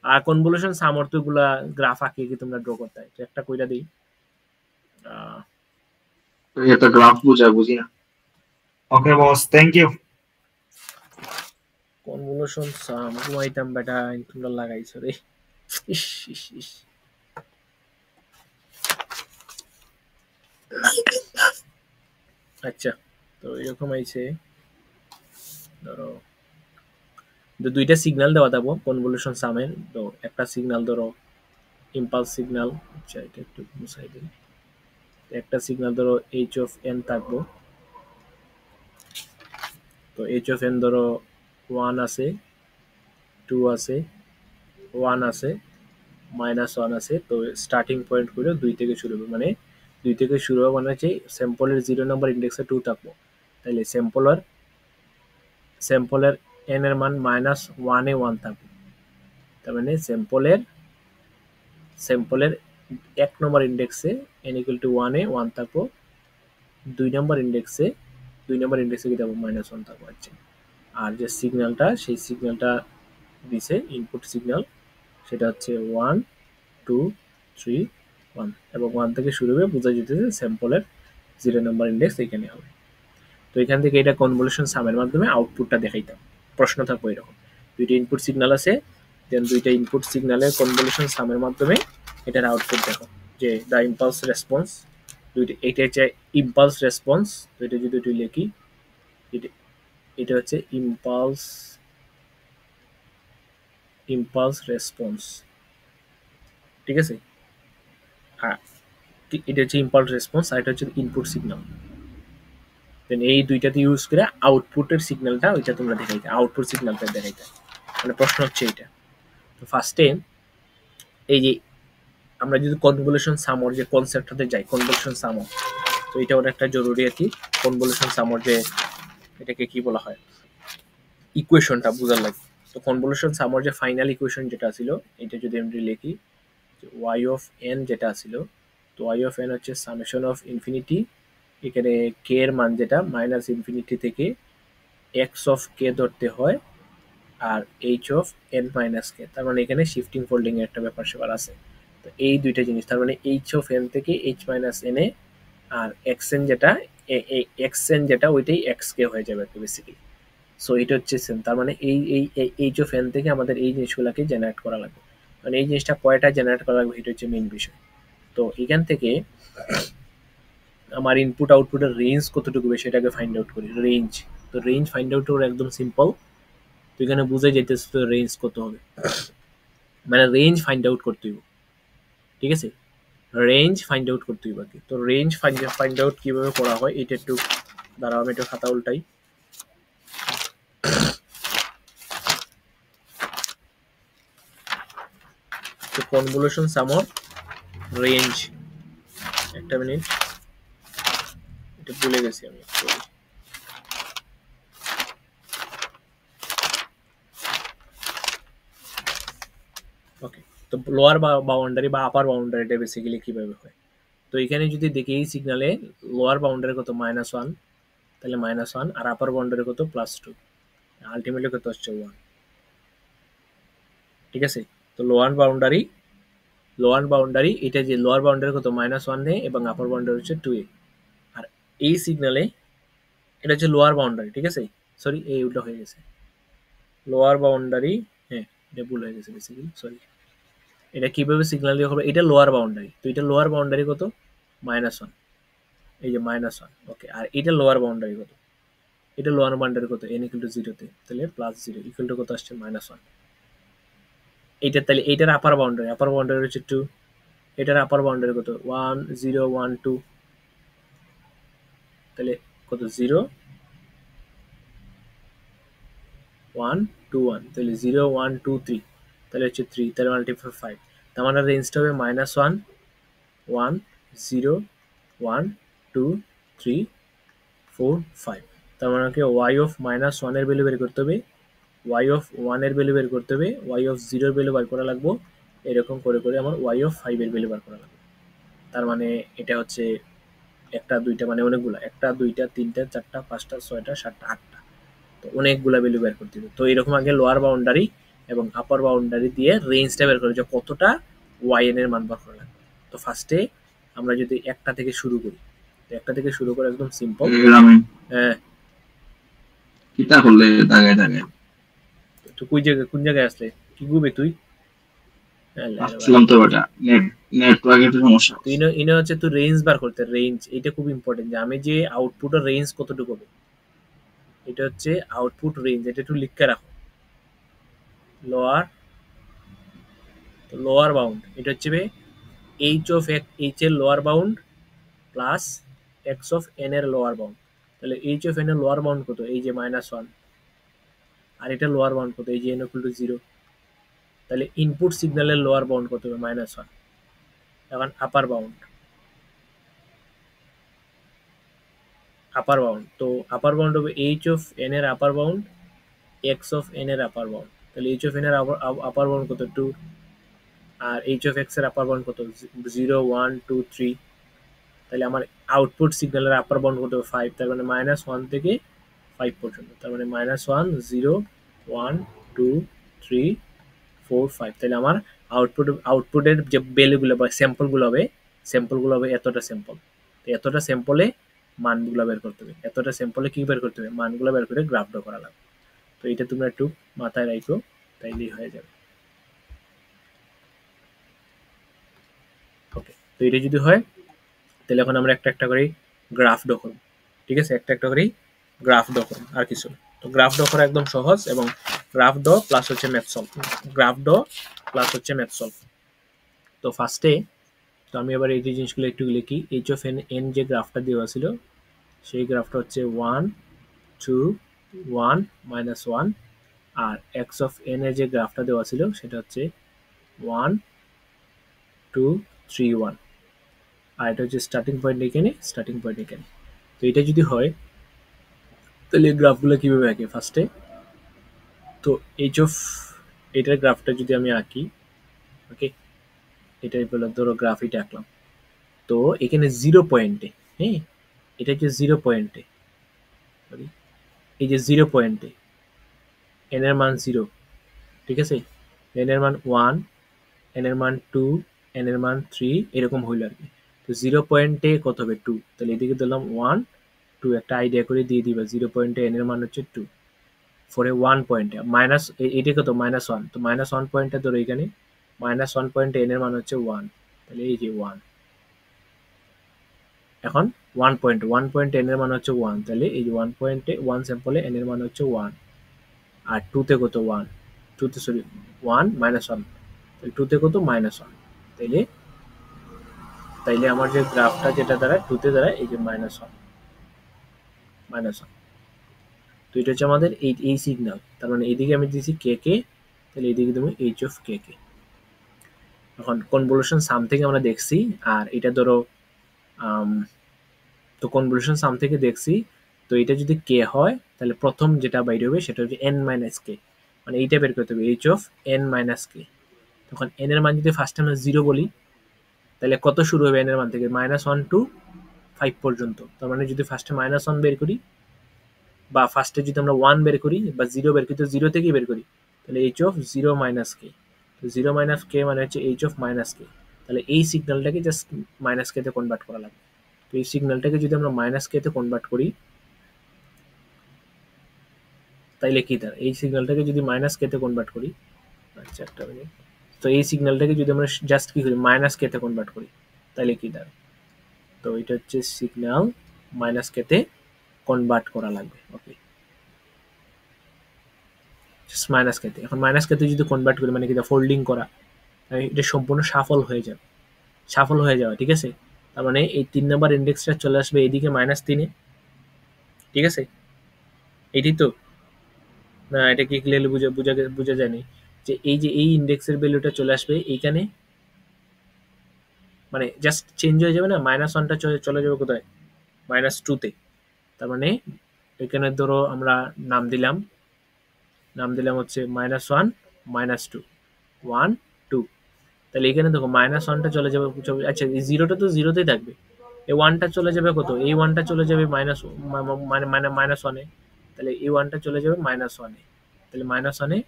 আর কনভলিউশন সামর্থ্যগুলা গ্রাফ আঁকিয়ে কি তোমরা ড্র করতে হয়, একটা কইরা দিই, এটা গ্রাফ বুঝি না। ওকে বস, থ্যাংক ইউ। কনভলিউশন সাম ঘুমাইতাম বেটা, তোমরা লাগাইছো রে, ইস ইস ইস। আচ্ছা তো এরকম আইছে ধরো দুইটা সিগন্যাল দেওয়া থাকবো কনভলিউশন সামের, তো একটা সিগন্যাল ধরো ইম্পালস সিগন্যাল, আচ্ছা এটা একটু মুছাই দিই, একটা সিগন্যাল ধরো এইচ অফ এন থাকবো, তো এইচ অফ এন ধরো 1 আছে, 2 আছে, 1 আছে, -1 আছে। তো স্টার্টিং পয়েন্ট করে 2 থেকে শুরু হবে, মানে 2 থেকে শুরু হবে মানে হচ্ছে স্যাম্পলের 0 নম্বর ইন্ডেক্সে 2 থাকবো, তাহলে স্যাম্পলের n এর মান -1 এ 1 থাকবে, তার মানে স্যাম্পলের 1 নম্বর ইন্ডেক্সে n = 1 এ 1 থাকবো, 2 নম্বর ইন্ডেক্সে কি থাকবো -1 থাকবো। আচ্ছা আর যে সিগন্যালটা, সেই সিগন্যালটা দিছে ইনপুট সিগন্যাল, সেটা হচ্ছে 1 2 3 1, এবং 1 থেকে শুরু হবে, বোঝা যেতেছে স্যাম্পলের 0 নম্বর ইন্ডেক্স এখানে হবে। তো এখান থেকে এটা কনভলিউশন সামের মাধ্যমে আউটপুটটা দেখাইতাম, প্রশ্ন থাকবো এরকম, দুইটা ইনপুট সিগন্যাল আছে, দেন দুইটা ইনপুট সিগন্যালের কনভলিউশন সামের মাধ্যমে এটার আউটপুট দেখো, যে দ্য ইম্পালস রেসপন্স, দুইটা এটা হচ্ছে ইম্পালস রেসপন্স, তো এটা যদি দুই লিখি, এটা হচ্ছে ইম্পালস রেসপন্স, ঠিক আছে, হ্যাঁ এটা হচ্ছে ইম্পালস রেসপন্স, আর এটা হচ্ছে ইনপুট সিগন্যাল। দেন এই দুইটাতে ইউজ করে আউটপুটের সিগন্যালটা ওইটা তোমরা দেখাইতে, আউটপুট সিগন্যালটা দেখাইতে, মানে প্রশ্ন হচ্ছে এটা। তো ফার্স্টে এই যে আমরা যদি কনভলিউশন সামর যে কনসেপ্টটাতে যাই, কনভলিউশন সামর, তো এটা অনেকটা জরুরি আর কি। কনভলিউশন সামর যে এটাকে কি বলা হয়, ইকুয়েশনটা বোঝার লাগে। তো কনভলিউশন সামর যে ফাইনাল ইকুয়েশন যেটা ছিল, এটা যদি আমরা লিখি ওয়াই অফ এন যেটা ছিল, তো ওয়াই অফ এন হচ্ছে সামেশন অফ ইনফিনিটি, এখানে কে এর মান যেটা মাইনাস ইনফিনিটি থেকে এক্স অফ কে ধরতে হয়, আর এইচ অফ এন মাইনাস কে, তার মানে এখানে শিফটিং ফোল্ডিং এর একটা ব্যাপার সেবার আছে। তো এই দুইটা জিনিস, তার মানে এইচ অফ এন থেকে এইচ মাইনাস এন এ, আর এক্স এন যেটা এক্স এন যেটা ওইটাই এক্স কে হয়ে যাবে বেসিক্যালি। সো এটা হচ্ছে সেম, তার মানে এই এই এইচ অফ এন থেকে আমাদের এই জিনিসগুলোকে জেনারেট করা লাগবে, মানে এই জিনিসটা কয়টা জেনারেট করা লাগবে এটা হচ্ছে মেইন বিষয়। তো এখান থেকে আমার ইনপুট আউটপুটের রেঞ্জ কতটুকু বেশি সেটাকে ফাইন্ড আউট করি, রেঞ্জ। তো রেঞ্জ ফাইন্ড আউট করে একদম সিম্পল, তো এখানে বুঝে যেতেছে তো রেঞ্জ কত হবে, মানে রেঞ্জ ফাইন্ড আউট করতে হইব, ঠিক আছে, রেঞ্জ ফাইন্ড আউট করতে হইব আর কি। তো রেঞ্জ ফাইন্ড আউট কিভাবে করা হয় এটা একটু দাঁড়াও, আমি একটু খাতা উল্টাই। তো কনভলিউশন সামর রেঞ্জ, একটা মিনিট, এটা ভুলে গেছি আমি। ওকে, তো লোয়ার বাউন্ডারি বা আপার বাউন্ডারিটা বেসিক্যালি কিভাবে হয়, তো এখানে যদি দেখি এই সিগনালে লোয়ার বাউন্ডারি কত -1, তাহলে -1, আর আপার বাউন্ডারি কত +2, আলটিমেটলি কত হচ্ছে 1, ঠিক আছে। তো লোয়ার বাউন্ডারি এটা যে লোয়ার বাউন্ডারি কত -1 নেই এবং আপার বাউন্ডারি হচ্ছে 2a, আর এই সিগনালে এটা হচ্ছে লোয়ার বাউন্ডারি, ঠিক আছে, সরি এই উল্টো হয়ে গেছে, লোয়ার বাউন্ডারি, হ্যাঁ এটা ভুল হয়ে গেছে বেসিক্যালি, সরি। এটা কিভাবে সিগন্যাল দিয়ে হবে, এটা লোয়ার বাউন্ডারি, তো এটা লোয়ার বাউন্ডারি কত -1, এই যে -1, ওকে, আর এটা লোয়ার বাউন্ডারি কত, এটা লোয়ার বাউন্ডারি কত n ইকুয়াল টু 0 তে, তাহলে +0 ইকুয়াল টু কত আসছে -1, এইটা তাহলে এইটার আপার বাউন্ডারি হচ্ছে 2, এটার আপার বাউন্ডারি কত 1 0 1 2, তাহলে কত 0 1 2 1, তাহলে 0 1 2 3, তাহলে হচ্ছে 3, তাহলে মাল্টিপ্লাই 5, তার মানে রেঞ্জটা হবে -1 1 0 1 2 3 4 5, তার মানে কি y অফ -1 এর ভ্যালু বের করতে হবে, y অফ 1 এর ভ্যালু বের করতে হবে, y অফ 0 এর ভ্যালু বার করা লাগবে, এরকম করে করে আমার y অফ 5 এর ভ্যালু বার করা লাগবে। তার মানে এটা হচ্ছে একটা দুইটা মানে অনেকগুলা, একটা দুইটা তিনটা চারটা পাঁচটা ছয়টা সাতটা আটটা, তো অনেকগুলা ভ্যালু বের করতে হবে। তো এরকম আগে লোয়ার বাউন্ডারি এবং আপার বাউন্ডারি দিয়ে রেঞ্জটা বের করে যে কতটা ওয়াইএন এর মান বার করা লাগবে। তো ফার্স্টে আমরা যদি একটা থেকে শুরু করি, একটা থেকে শুরু করে একদম সিম্পল, হ্যাঁ কিতা করলে দাগায় দাগায় তো কোন জায়গায় আসলে কি গুবে তুই, আসলাম তো ওটা নেটওয়ার্কের একটু সমস্যা তুই ইনো হচ্ছে তুই রেঞ্জ বার করতে, রেঞ্জ এটা খুব ইম্পর্টেন্ট যে আমি যে আউটপুটের রেঞ্জ কতটুকু হবে, এটা হচ্ছে আউটপুট রেঞ্জ, এটা একটু লিখে রাখো, লোয়ার, লোয়ার বাউন্ড এটা হচ্ছে এইচ অফ এইচ এর lower bound plus x of N এর লোয়ার বাউন্ড, তাহলে এইচ অফ এন এর লোয়ার বাউন্ড কত, এই যে -1, আর এটা লোয়ার বাউন্ড কত, এই যে n ইকুয়াল টু 0, তাহলে ইনপুট সিগন্যালের লোয়ার বাউন্ড কত হবে -1, এখন আপার বাউন্ড, তো আপার বাউন্ড হবে এইচ অফ এন এর আপার বাউন্ড এক্স অফ এন এর আপার বাউন্ড, তাহলে এইচ অফ এন এর আপার বাউন্ড কত 2, আর এইচ অফ এক্স এর আপার বাউন্ড কত 0 1 2 3, তাহলে আমার আউটপুট সিগন্যালের আপার বাউন্ড কত 5, তার মানে -1 থেকে 5 পর্যন্ত, তার মানে -1 0 1 2 3 4 5, তাহলে আমার আউটপুটের যে ভ্যালুগুলো বা স্যাম্পলগুলো হবে এতটা স্যাম্পল, তো এতটা স্যাম্পলে মানগুলো বের করতে হবে, এতটা স্যাম্পলে কি বের করতে হবে, মানগুলো বের করে গ্রাফ ড্র করা লাগবে। তো এটা তোমরা একটু মাথায় রাখো, তাইলেই হয়ে যাবে। ওকে, তো এটা যদি হয় তাহলে এখন আমরা একটা একটা করে গ্রাফ ড্র করব, ঠিক আছে, একটা একটা করে গ্রাফ ড্র করব, আর কিছু। তো গ্রাফ ড্র করা একদম সহজ, এবং গ্রাফ ড্র প্লাস হচ্ছে math solve, graph draw plus হচ্ছে ম্যাথ সলভ। তো ফার্স্টে তো আমি আবার এই যে জিনিসগুলো একটু লিখি, এইচ অফ এন এন যে গ্রাফটা দেওয়া ছিল সেই গ্রাফটা হচ্ছে 1 2 1 -1, আর এক্স অফ এন এর যে গ্রাফটা দেওয়া ছিল সেটা হচ্ছে 1 2 3 1, আর এটা হচ্ছে স্টার্টিং পয়েন্ট এখানে, স্টার্টিং পয়েন্ট এখানে। তো এটা যদি হয় তাহলে এই গ্রাফগুলো কিভাবে আঁকে ফার্স্টে? তো এইচ অফ এটার গ্রাফটা যদি আমি আঁকি, ওকে, এটাই বলে ধরো গ্রাফ এটা আঁকলাম। তো এখানে 0 পয়েন্টে, হ্যাঁ, এটা হচ্ছে 0 পয়েন্টে, এই যে 0 পয়েন্টে এন এর মান 0, ঠিক আছে, এন এর মান 1, এন এর মান 2, এন এর মান 3, এরকম হইল আর কি। তো 0 পয়েন্টে কত হবে 2, তাহলে এদিকে দিলাম 1 2, একটা আইডিয়া করে দিয়ে দিবা 0 পয়েন্টে এন এর মান হচ্ছে 2, ফোরে 1 পয়েন্টে মাইনাস, এটা কত -1, তো -1 পয়েন্টে ধরো এখানে -1 পয়েন্টে এন এর মান হচ্ছে 1, তাহলে এই যে 1, এখন 1 পয়েন্টে এন এর মান হচ্ছে 1, তাহলে এই যে 1 পয়েন্টে 1 স্যাম্পলে এন এর মান হচ্ছে 1, আর 2 তে কত 1, 2 তে সরি 1 -1, তাহলে 2 তে কত -1, তাইলে তাইলে আমার যে গ্রাফটা যেটা দ্বারা 2 তে দ্বারা এই যে -1 -1, তো এটা হচ্ছে আমাদের এই সিগন্যাল। তার মানে এইদিকে আমি দিয়েছি কে কে, তাহলে এইদিকে দেবো এইচ অফ কে কে। এখন কনভলিউশন সাম থেকে আমরা দেখছি, আর এটা ধরো তো কনভলিউশন সাম থেকে দেখছি, তো এটা যদি কে হয় তাহলে প্রথম যেটা বাইরে হবে সেটা হচ্ছে এন মাইনাস কে, মানে এইটা বের করতে হবে এইচ অফ এন মাইনাস কে। তখন এন এর মান যদি ফার্স্ট আমরা 0 বলি তাহলে কত শুরু হবে এন এর মান থেকে -1 টু 5 পর্যন্ত। তার মানে যদি ফার্স্টে -1 বের করি, বা ফার্স্টে যদি আমরা 1 বের করি বা 0 বের করি, তো 0 থেকেই বের করি, তাহলে এইচ অফ 0 মাইনাস কে, তো 0 মাইনাস কে মানে হচ্ছে এইচ অফ মাইনাস কে। তাহলে এই সিগন্যালটাকে জাস্ট মাইনাস কে তে কনভার্ট করা লাগবে। তো এই সিগন্যালটাকে যদি আমরা মাইনাস কে তে কনভার্ট করি তাইলে কি দাঁড়ায়, এই সিগন্যালটাকে যদি মাইনাস কে তে কনভার্ট করি, আচ্ছা একটা মিনিট, তো এই সিগন্যালটাকে যদি আমরা জাস্ট কি করি মাইনাস কে তে কনভার্ট করি তাহলে কি দাঁড়ায়, তো এটা হচ্ছে সিগন্যাল মাইনাস কে তে কনভার্ট করা লাগবে। ওকে, মাইনাস কে তে, এখন মাইনাস কে তে যদি কনভার্ট করি মানে কি ফোল্ডিং করা, এটা সম্পূর্ণ সাফল হয়ে যাবে, সাফল হয়ে যাওয়া, ঠিক আছে। তার মানে এই 3 নাম্বার ইন্ডেক্সটা চলে আসবে এইদিকে -3-এ, ঠিক আছে, এটি তো না, এটা কি ক্লিয়ারলি বোঝা যায়নি যে এই যে এই ইন্ডেক্সের ভ্যালুটা চলে আসবে এইখানে, মানে জাস্ট চেঞ্জ হয়ে যাবে না, -1টা চলে যাবে কোথায় -2-তে। তার মানে এখানে ধরো আমরা নাম দিলাম হচ্ছে -1 -2 1 2, তাহলে এখানে দেখো -1টা চলে যাবে, আচ্ছা এই 0টা তো 0তেই থাকবে, এই 1টা চলে যাবে কত, এই 1টা চলে যাবে মানে -1-এ, তাহলে এই 1টা চলে যাবে -1-এ, তাহলে -1-এ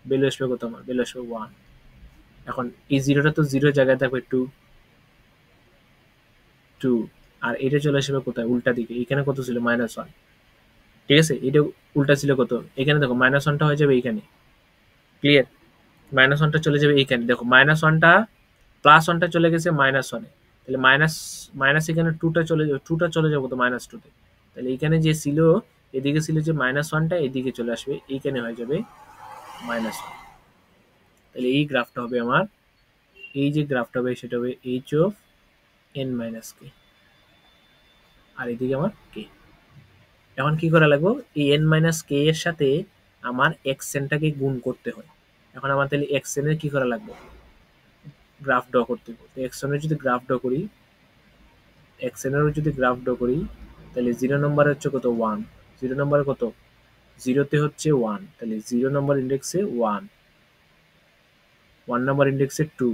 ভ্যালু আসবে কত, আমার ভ্যালু আসবে 1। এখন এই 0টা তো 0 জায়গায় থাকবে 2 2, আর এটা চলে আসবে কোথায় উল্টা দিকে, এখানে কত ছিল -1, ঠিক আছে, এটা উল্টা ছিল কত, এখানে দেখো -1টা হয়ে যাবে এইখানে, ক্লিয়ার, -1টা চলে যাবে এইখানে, দেখো -1টা +1টা চলে গেছে -1-এ, তাহলে মাইনাস মাইনাস এখানে 2টা চলে যাবে, 2টা চলে যাবে তো -2-তে, তাহলে এইখানে যে ছিল এদিকে ছিল যে -1টা এদিকে চলে আসবে, এইখানে হয়ে যাবে -1, তাহলে এই গ্রাফটা হবে আমার, এই যে গ্রাফটা হবে সেটা হবে এইচ অফ এন মাইনাস কে, আর এদিকে আমার কে। এখন কি করা লাগবে, এই এন মাইনাস কে এর সাথে আমার এক্স এনটাকে গুণ করতে হয়। এখন আমার তাহলে এক্স এন এর কি করা লাগবে, গ্রাফ ড্র করতে হবে। তো এক্স এর যদি গ্রাফ ড্র করি, এক্স এন এর যদি গ্রাফ ড্র করি তাহলে 0 নম্বরে হচ্ছে কত 1, 0 নম্বরে কত 0-তে হচ্ছে 1, তাহলে 0 নম্বর ইন্ডেক্সে 1, 1 নম্বর ইন্ডেক্সে 2,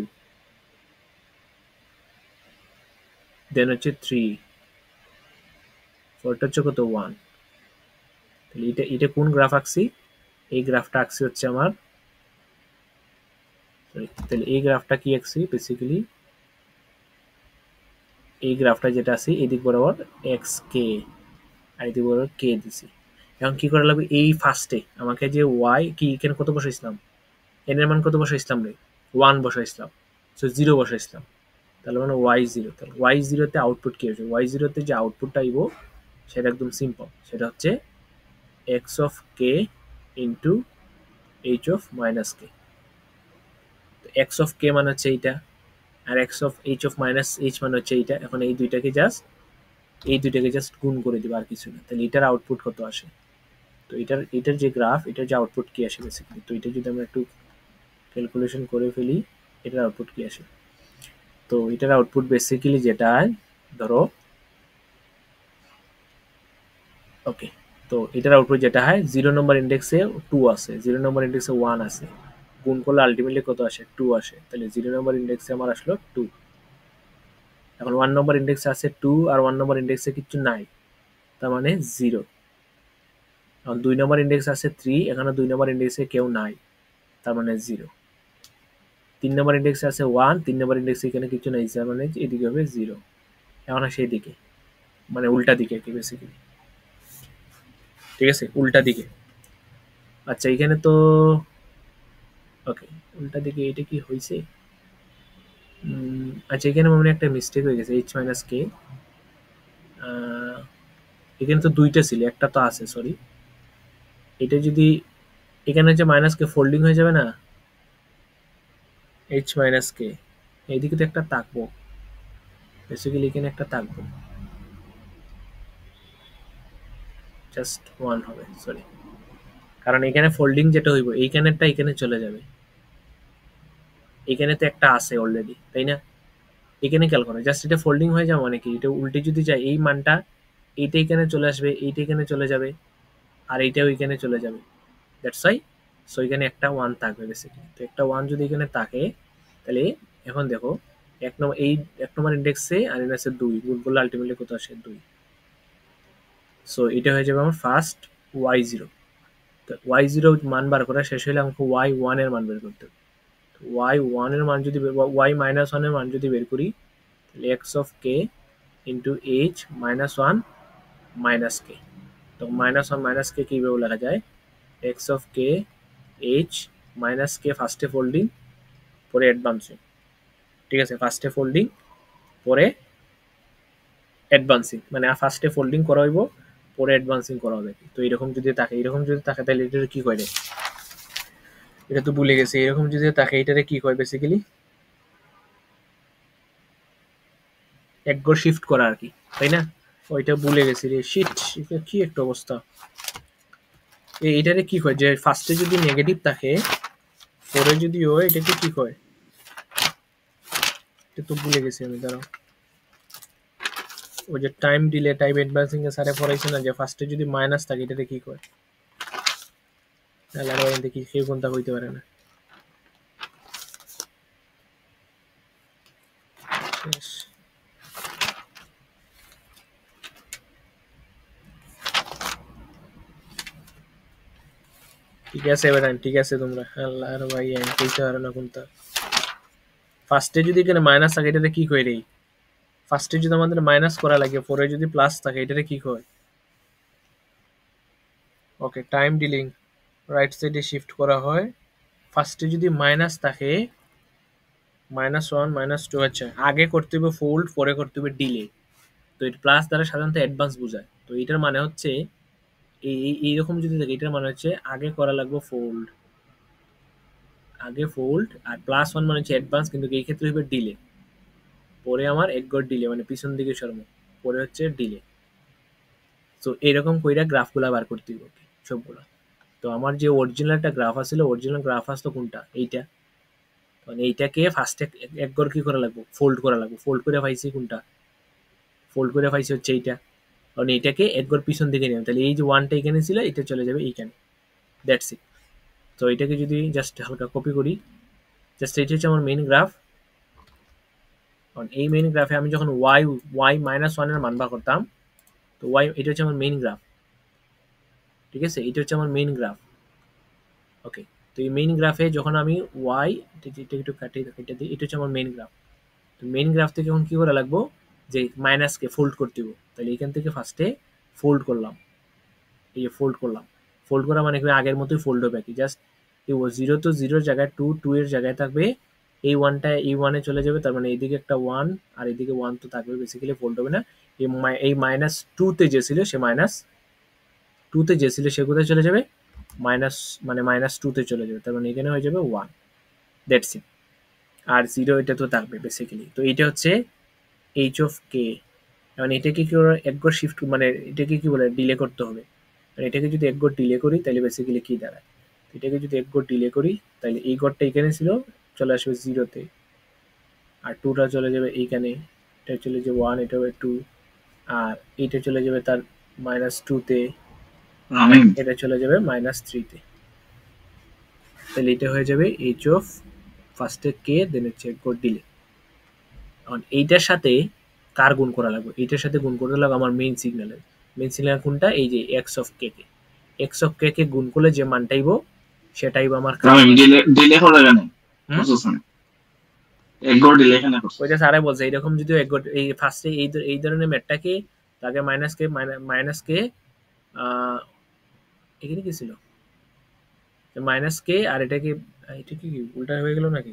দেন হচ্ছে 3, 4টা হচ্ছে কত 1, তাহলে এটা কোন গ্রাফ আঁকছি, এই গ্রাফটা আঁকছি হচ্ছে আমার, তাহলে এই গ্রাফটা কি আঁকছি বেসিক্যালি, এই গ্রাফটা যেটা আছে এদিক বরাবর এক্স কে আর এদিক বরাবর কে দিছি। এখন কি করা লাগবে, এই ফার্স্টে আমাকে যে ওয়াই কি এখানে কত বসাইছিলাম, এন এর মান কত বসাইছিলাম রে 1 বসাইছিলাম, সো 0 বসাইছিলাম, তাহলে মানে y0, তাহলে y0-তে আউটপুট কি হচ্ছে, y0-তে যে আউটপুটটা আইব সেটা একদম সিম্পল, সেটা হচ্ছে x of k into h of minus k. X of k মানে হচ্ছে এইটা, আর x of h of minus h মানে হচ্ছে এইটা। এখন এই দুইটাকে জাস্ট গুণ করে দিবা, আর কিছু না, তাহলে এটার আউটপুট কত আসে, তো এটার যে গ্রাফ, এটার যে আউটপুট কি আসে বেসিক্যালি, তো এটা যদি আমরা একটু ক্যালকুলেশন করে ফেলি, এটার আউটপুট কি আসে। তো এটার আউটপুট বেসিক্যালি যেটা, ধরো ওকে, তো এটার আউটপুট যেটা হয় 0 নম্বর ইন্ডেক্সে 2 আছে, 0 নম্বর ইন্ডেক্সে 1 আছে, গুণ করলে আলটিমেটলি কত আসে, 2 আসে। তাহলে 0 নম্বর ইন্ডেক্সে আমার আসলো 2। এখন 1 নম্বর ইন্ডেক্সে আছে 2 আর 1 নম্বর ইন্ডেক্সে কিছু নাই, তার মানে 0। এখন 2 নম্বর ইন্ডেক্স আছে 3, এখানে 2 নম্বর ইন্ডেক্সে কেউ নাই, তার মানে 0। 3 নম্বর ইন্ডেক্সে আছে 1, 3 নম্বর ইন্ডেক্সে এখানে কিছু নাই, তার মানে এদিকে হবে 0। এখন সেই দিকে, মানে উল্টা দিকে কি বেসিক্যালি, ঠিক আছে, উল্টা দিকে। আচ্ছা এখানে তো ওকে, উল্টা দিকে এটা কি হয়েছে, আচ্ছা এখানে মনে একটা মিস্টেক হয়ে গেছে, এইচ মাইনাস কে, এখানে তো দুইটা ছিল, একটা তো আছে, সরি। এটা যদি এখানে হচ্ছে মাইনাস কে ফোল্ডিং হয়ে যাবে না, এইচ মাইনাস কে, এইদিকে তো একটা থাকবো, বেসিক্যালি এখানে একটা থাকবো, জাস্ট ওয়ান হবে, সরি, কারণ এখানে ফোল্ডিং যেটা হইব এইখানেরটা এখানে চলে যাবে, এখানে তো একটা আছে অলরেডি, তাই না। এখানে খেয়াল করো, জাস্ট এটা ফোল্ডিং হয়ে যাবে মানে কি, এটা উল্টে যদি যায় এই মানটা এইটা এখানে চলে আসবে, এইটা এখানে চলে যাবে, আর এইটাও এখানে চলে যাবে, দ্যাটস ওয়াই। সো এখানে একটা ওয়ান থাকবে বেসিক্যালি। তো একটা ওয়ান যদি এখানে থাকে, তাহলে এখন দেখো এক নম্বর ইন্ডেক্সে আর ইন্ডেক্সে 2 গুণ করলে আলটিমেটলি কত আসে, 2। সো এটা হয়ে যাবে আমার ফার্স্ট y0। তো y0 মান বার করা শেষ হলে আমাকে y1 এর মান বের করতে হবে। y1 এর মান যদি y মাইনাস 1 এর মান যদি বের করি, তাহলে x of k into h minus 1 minus k. তো মাইনাস 1 মাইনাস কে কীভাবে লেখা যায়, x of k h minus k ফার্স্টে ফোল্ডিং পরে অ্যাডভান্সিং, ঠিক আছে, ফার্স্টে ফোল্ডিং পরে অ্যাডভান্সিং, মানে ফার্স্টে ফোল্ডিং করা হইব পরে অ্যাডভান্সিং করা হবে। তো এরকম যদি থাকে, এরকম যদি থাকে তাহলে এটা কি করে, এটা তো ভুলে গেছে, এরকম যদি থাকে এটারে কি কয় বেসিক্যালি, এক ঘর শিফট করা আর কি, তাই না। ওইটা ভুলে গেছি রে, শিট, কি একটা অবস্থা। এইটারে কি কয়, যে ফার্স্টে যদি নেগেটিভ থাকে পরে যদি হয় এটাকে কি কয়, এটা তো ভুলে গেছি আমি, দাঁড়াও। ওই যে টাইম ডিলে, টাইম অ্যাডভান্সিং এ স্যারে পড়াইছে না, যে ফার্স্টে যদি মাইনাস থাকে এটাতে কি কয়, তাহলে আর দেখি কেউ কোনটা হইতে পারে না। ঠিক আছে এবার, ঠিক আছে তোমরা, আল্লাহ আর ভাই আমি কইতে পারো না কোনটা। ফার্স্টে যদি এখানে মাইনাস থাকে এটাতে কি কয় রে, ফার্স্টে যদি আমাদের মাইনাস করা লাগে পরে যদি প্লাস থাকে এটাতে কি কয়, ওকে টাইম ডিলিং রাইট সাইডে শিফট করা হয়, ফার্স্টে যদি মাইনাস থাকে -1 -2, আচ্ছা আগে করতে হবে ফোল্ড পরে করতে হবে ডিলে। তো এটা প্লাস দ্বারা সাধারণত অ্যাডভান্স বোঝায়, তো এটার মানে হচ্ছে এইরকম যদি থাকে এটার মানে হচ্ছে আগে করা লাগবে ফোল্ড, আগে ফোল্ড, আর +1 মানে হচ্ছে অ্যাডভান্স, কিন্তু এই ক্ষেত্রে হবে ডিলে, পরে আমার এক ঘর ডিলে মানে পিছন দিকে সরবো, পরে হচ্ছে ডিলে। তো এরকম কইরা গ্রাফগুলা বার করতে হবে সবগুলা। তো আমার যে অরিজিনাল একটা গ্রাফ আছিল, অরিজিনাল গ্রাফ আসতো কোনটা, এইটা, মানে এইটাকে ফার্স্টে এক ঘর কি করা লাগবে, ফোল্ড করা লাগবে, ফোল্ড করে পাইছি কোনটা, ফোল্ড করে পাইছি হচ্ছে এইটা, কারণ এইটাকে এক ঘর পিছন দিকে নিলাম, তাহলে এই যে ওয়ানটা এখানে ছিল এটা চলে যাবে এইখানে, দ্যাটস ইট। তো এটাকে যদি জাস্ট হালকা কপি করি, জাস্ট এটা হচ্ছে আমার মেইন গ্রাফ। কারণ এই মেইন গ্রাফে আমি যখন ওয়াই মাইনাস ওয়ানের মান বার করতাম, তো ওয়াই এটা হচ্ছে আমার মেইন গ্রাফ, ঠিক আছে, এটা হচ্ছে আমার মেইন গ্রাফ, ওকে। তো এই মেইন গ্রাফে যখন আমি ওয়াই, এটা একটু কেটে দিই, এটা হচ্ছে আমার মেইন গ্রাফ। তো মেইন গ্রাফ থেকে এখন কি করা লাগবো, যে মাইনাসকে ফোল্ড করতে হবে, তাহলে এখান থেকে ফার্স্টে ফোল্ড করলাম, এই যে ফোল্ড করলাম, ফোল্ড করা মানে কি আগের মতোই ফোল্ড হবে কি, জাস্ট এই 0 তো 0 জায়গায় 2, 2 এর জায়গায় থাকবে, এই ওয়ানটা এই ওয়ানে চলে যাবে, তার মানে এইদিকে একটা ওয়ান আর এইদিকে ওয়ান তো থাকবে, বেসিক্যালি ফোল্ড হবে না। এই -2 তে যে ছিল সে -2 তে যে ছিল সে কোথায় চলে যাবে, মাইনাস মানে -2 তে চলে যাবে, তার মানে এখানে হয়ে যাবে 1, দ্যাটস ইট। আর 0 এটা তো থাকবে বেসিক্যালি। তো এইটা হচ্ছে এইচ অফ কে, মানে এটাকে কি এক ঘর শিফট, মানে এটাকে কি বলে ডিলে করতে হবে, এটাকে যদি এক গড় ডিলে করি তাহলে বেসিক্যালি কি দাঁড়ায়, এটাকে যদি এক গড় ডিলে করি তাহলে এই গড়টা এখানে ছিল, চলে আসবে জিরোতে, আর টুটা চলে যাবে এইখানে, এটা চলে যাবে ওয়ান, এটা হবে টু, আর এইটা চলে যাবে তার মাইনাস টুতে, এটা চলে যাবে মাইনাস থ্রিতে। তাহলে এটা হয়ে যাবে এইচ অফ ফার্স্টে কে দেন হচ্ছে এক গড় ডিলে। এখন এইটার সাথে কার গুণ করা লাগবে, এইটার সাথে গুণ করতে লাগবে আমার মেইন সিগন্যালের। মেইন সিগন্যাল কোনটা, এই যে x of k k, x of k k গুণ করলে যে মানটাইব সেটাই আমার ওইটা স্যারে বলছে এইরকম যদি এই ফার্স্টে এই ধরনের ম্যাটটাকে তাকে মাইনাস কে এখানে কি ছিল মাইনাস কে, আর এটাকে এটা কি উল্টা হয়ে গেল নাকি,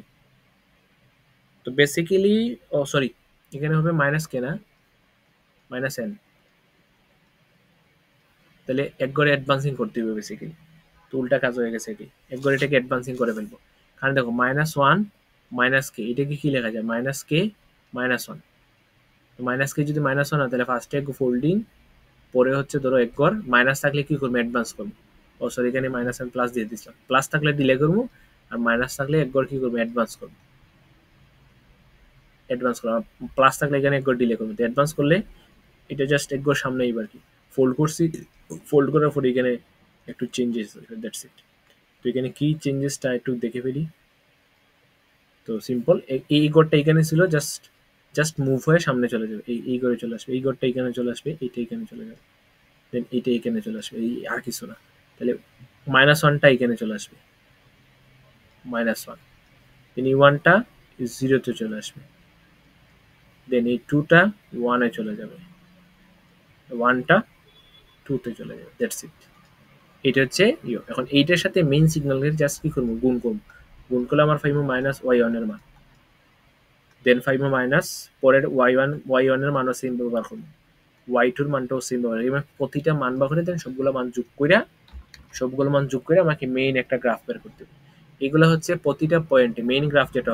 তো বেসিক্যালি ও সরি এখানে হবে মাইনাস কে না মাইনাস এন, তাহলে এক ঘরে অ্যাডভান্সিং করতে হবে বেসিক্যালি, তো উল্টা কাজ হয়ে গেছে এটি, এক ঘরে এটাকে অ্যাডভান্সিং করে ফেলবো। কারণ দেখো মাইনাস ওয়ান মাইনাস কে, এটাকে কি লেখা যায় মাইনাস কে মাইনাস ওয়ান, মাইনাস কে যদি মাইনাস ওয়ান হয় তাহলে ফার্স্টে এক ফোল্ডিং, পরে হচ্ছে ধরো এক ঘর, মাইনাস থাকলে কি করবো অ্যাডভান্স করবো, ও সরি এখানে মাইনাস এন প্লাস দিয়ে দিচ্ছিলাম, প্লাস থাকলে ডিলে করবো, আর মাইনাস থাকলে এক ঘর কি করবো অ্যাডভান্স করবো, অ্যাডভান্স করবো, প্লাস থাকলে এখানে এক ঘর ডিলে করবো, তো অ্যাডভান্স করলে এটা জাস্ট এক ঘর সামনে এবার কি ফোল্ড করছি, ফোল্ড করার পরে এখানে একটু চেঞ্জেস দ্যাটস ইট। তো এখানে কি চেঞ্জেসটা একটু দেখে ফেলি, তো সিম্পল এই ঘরটা এখানে ছিল, জাস্ট জাস্ট মুভ হয়ে সামনে চলে যাবে, এই ঘরে চলে আসবে, এই ঘরটা এখানে চলে আসবে, এইটা এখানে চলে যাবে, দেন এইটা এখানে চলে আসবে, এই আর কিছু না, তাহলে মাইনাস ওয়ানটা এখানে চলে আসবে মাইনাস ওয়ান, দেন এই ওয়ানটা জিরোতে চলে আসবে, দেন এই টুটা ওয়ানে চলে যাবে, ওয়ানটা টুতে চলে যাবে, দ্যাটস ইট। এটা হচ্ছে এখন এইটার সাথে মেইন সিগন্যালের জাস্ট কি করবো গুণ করবো, গুণ করলে আমার ফাইভ মাইনাস ওয়াই ওয়ান এর মান, দেন ফাইভ মাইনাস পরের ওয়াই ওয়ানের মানও সেম ব্যবহার করবো, ওয়াই টুর মানটাও সেম ব্যবহার, এবার প্রতিটা মান বা করে দেন সবগুলো মান যোগ করে আমাকে মেইন একটা গ্রাফ বের করতে হবে। এগুলো হচ্ছে প্রতিটা পয়েন্টে মেইন গ্রাফ যেটা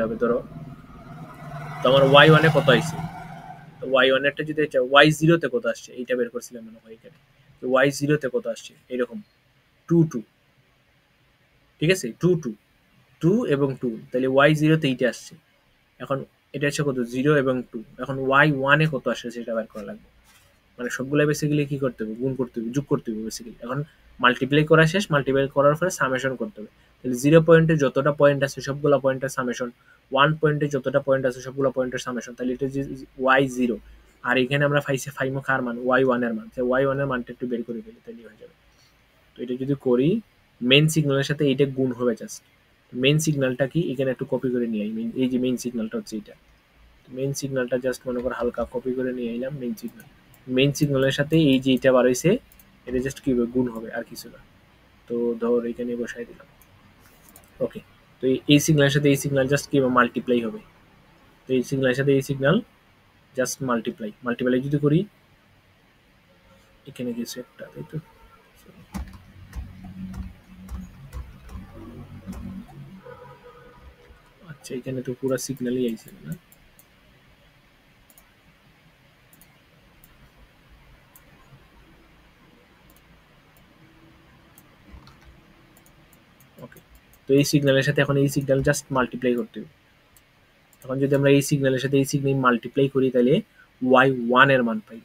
হবে ধরো তোমার ওয়াই ওয়ানে কত আসছে, ওয়াই ওয়ানেরটা যদি ওয়াই জিরোতে কত আসছে এইটা বের করছিলাম মনে হয় এখানে, ওয়াই জিরোতে কত আসছে এরকম টু টু, ঠিক আছে টু টু টু এবং টু, তাহলে ওয়াই জিরোতে এইটা আসছে, এখন এটা হচ্ছে কত জিরো এবং টু, এখন ওয়াই ওয়ানে কত আসছে সেটা বের করা লাগবে, মানে সবগুলো বেসিক্যালি কি করতে হবে গুণ করতে হবে যোগ করতে হবে বেসিক্যালি, এখন মাল্টিপ্লাই করা শেষ, মাল্টিপ্লাই করার পরে সামেশন করতে হবে, তাহলে জিরো পয়েন্টে যতটা পয়েন্ট আছে সবগুলো পয়েন্টের সামেশন, ওয়ান পয়েন্টে যতটা পয়েন্ট আছে সবগুলো পয়েন্টের সামেশন, তাহলে এটা যে ওয়াই জিরো, আর এখানে আমরা ফাইমো কার মান ওয়াই ওয়ানের মান, ওয়াই ওয়ানের মানটা একটু বের করে ফেলি তাহলে হয়ে যাবে। তো এটা যদি করি মেইন সিগন্যালের সাথে এইটা গুণ হবে জাস্ট, মেইন সিগন্যালটা কি এখানে একটু কপি করে নিয়ে এই যে মেইন সিগন্যালটা হচ্ছে এটা, মেইন সিগন্যালটা জাস্ট মনে করো হালকা কপি করে নিয়ে এলাম, মেইন সিগন্যালের সাথে এই যে এটা বার হয়েছে এটা জাস্ট কি হবে গুণ হবে আর কিছু না, তো ধর এখানে বসাই দিলাম ওকে। তো এই সিগন্যালের সাথে এই সিগন্যাল জাস্ট কি মাল্টিপ্লাই হবে, তো এই সিগন্যালের সাথে এই সিগন্যাল জাস্ট মাল্টিপ্লাই যদি করি এখানে কিছু একটা, তাই তো আচ্ছা এখানে তো পুরো সিগন্যালই আইছে না, ওকে। তো এই সিগন্যালের সাথে এখন এই সিগন্যাল জাস্ট মাল্টিপ্লাই করতে হবে, এখন যদি আমরা এই সিগন্যালের সাথে এই সিগন্যাল মাল্টিপ্লাই করি তাহলে ওয়াই ওয়ান এর মান পাই,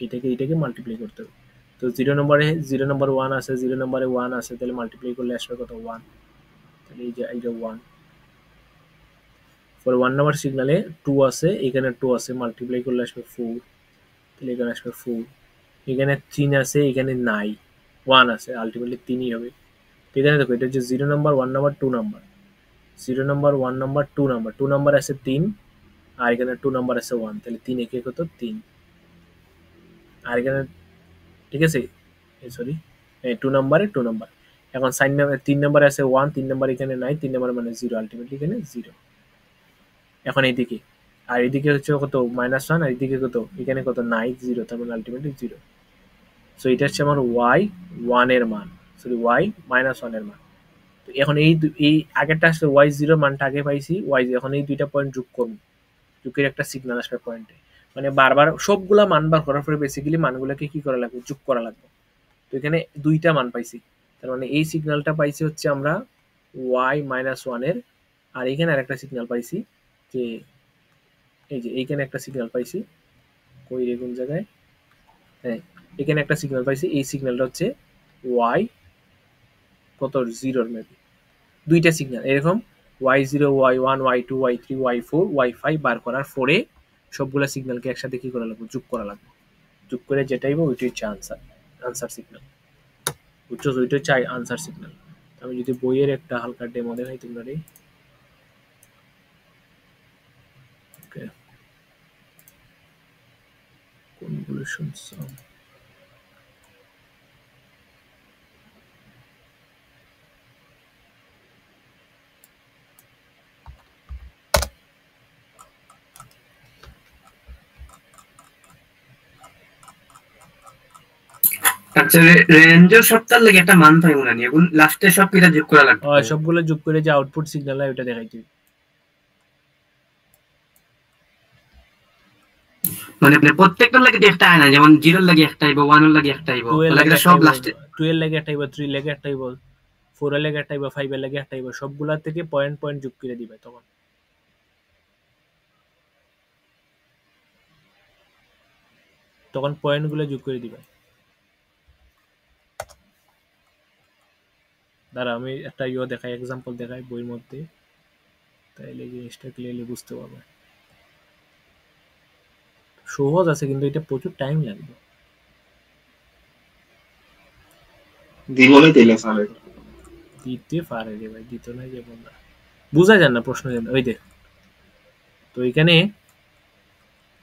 এটাকে মাল্টিপ্লাই করতে হবে, তো জিরো নম্বর ওয়ান আছে, জিরো নম্বরে ওয়ান আছে, তাহলে মাল্টিপ্লাই করলে আসবে কত ওয়ান, তাহলে এই যে ওয়ান, পরে ওয়ান নম্বর সিগনালে টু আছে, এখানে টু আছে, মাল্টিপ্লাই করলে আসবে ফোর, তাহলে এখানে আসবে ফোর, এখানে তিন আছে, এখানে নাই, ওয়ান আছে, আলটিমেটলি তিনই হবে। এখানে দেখো এটা হচ্ছে zero number one number two number, zero number one number two number আছে তিন, আর এখানে টু নাম্বার আছে ওয়ান, তাহলে তিন একে কত তিন, আর এখানে ঠিক আছে সরি টু নাম্বার, এখন সাইন নাম্বার তিন নাম্বার আছে ওয়ান, তিন নাম্বার এখানে নাই, তিন নাম্বার মানে জিরো, আলটিমেটলি এখানে জিরো। এখন এইদিকে আর এইদিকে হচ্ছে কত মাইনাস ওয়ান, আর এইদিকে কত এখানে কত নাই জিরো, তার মানে আলটিমেটলি জিরো। সো এটা হচ্ছে আমার ওয়াই ওয়ান এর মান, সরি ওয়াই মাইনাস ওয়ান এর মান। তো এখন এই আগেরটা আসলে ওয়াই জিরো মানটা আগে পাইছি, ওয়াই এখন এই দুইটা পয়েন্ট যোগ করবো, যোগের একটা সিগন্যাল আসবে পয়েন্টে, মানে বারবার সবগুলা মান বার করার পরে বেসিক্যালি মানগুলোকে কি করা লাগবে যোগ করা লাগবে, তো এখানে দুইটা মান পাইছি, তার মানে এই সিগন্যালটা পাইছি হচ্ছে আমরা ওয়াই মাইনাস ওয়ানের, আর এখানে আরেকটা সিগন্যাল পাইছি যে এই যে এইখানে একটা সিগন্যাল পাইছি, কই রে কোন জায়গায়, হ্যাঁ এখানে একটা সিগন্যাল পাইছি, এই সিগন্যালটা হচ্ছে ওয়াই কত জিরোর মেবি, দুইটা সিগন্যাল এরকম y0 y1 y2 y3 y4 y5 বার করার পরে সবগুলা সিগন্যালকে একসাথে কি করা লাগবে, যোগ করা লাগবে, যোগ করে যেটাই হবে ওইটাই হচ্ছে আনসার, আনসার সিগন্যাল, বুঝছো, ওইটা হচ্ছে আনসার সিগন্যাল। আমি যদি বইয়ের একটা হালকা ডেমো দেখাই তোমরা, ওকে কনভলিউশন সাম, আচ্ছা, রেঞ্জের সবটার লাগে একটা মান পাইব না নি, এখন লাস্টে সব কিটা যোগ করা লাগবে, সবগুলো যোগ করে যে আউটপুট সিগন্যাল হয় ওটা দেখাইতে হবে। মানে প্রত্যেকটার লাগে একটা আয় না, যেমন জিরোর লাগে একটা আইব, ওয়ানের লাগে একটা আইব, 2 এর লাগে লাগে সব লাস্টে 2 এর লাগে একটা আইব, 3 এর লাগে একটা আইব, 4 এর লাগে একটা আইব, 5 এর লাগে একটা আইব, সবগুলা থেকে পয়েন্ট পয়েন্ট যোগ করে দিবে, তখন পয়েন্ট গুলো যোগ করে দিবে। দাঁড়া আমি একটা দেখাই, এক্সাম্পল দেখাই বইয়ের মধ্যে, তাইলে জিনিসটা ক্লিয়ারলি বুঝতে পারবে। সহজ আছে কিন্তু এটা প্রচুর টাইম লাগবে। দিতে পারে রে ভাই, দিত না যে বললা, বুঝা যায় না প্রশ্ন, ওই দেখ। তো এখানে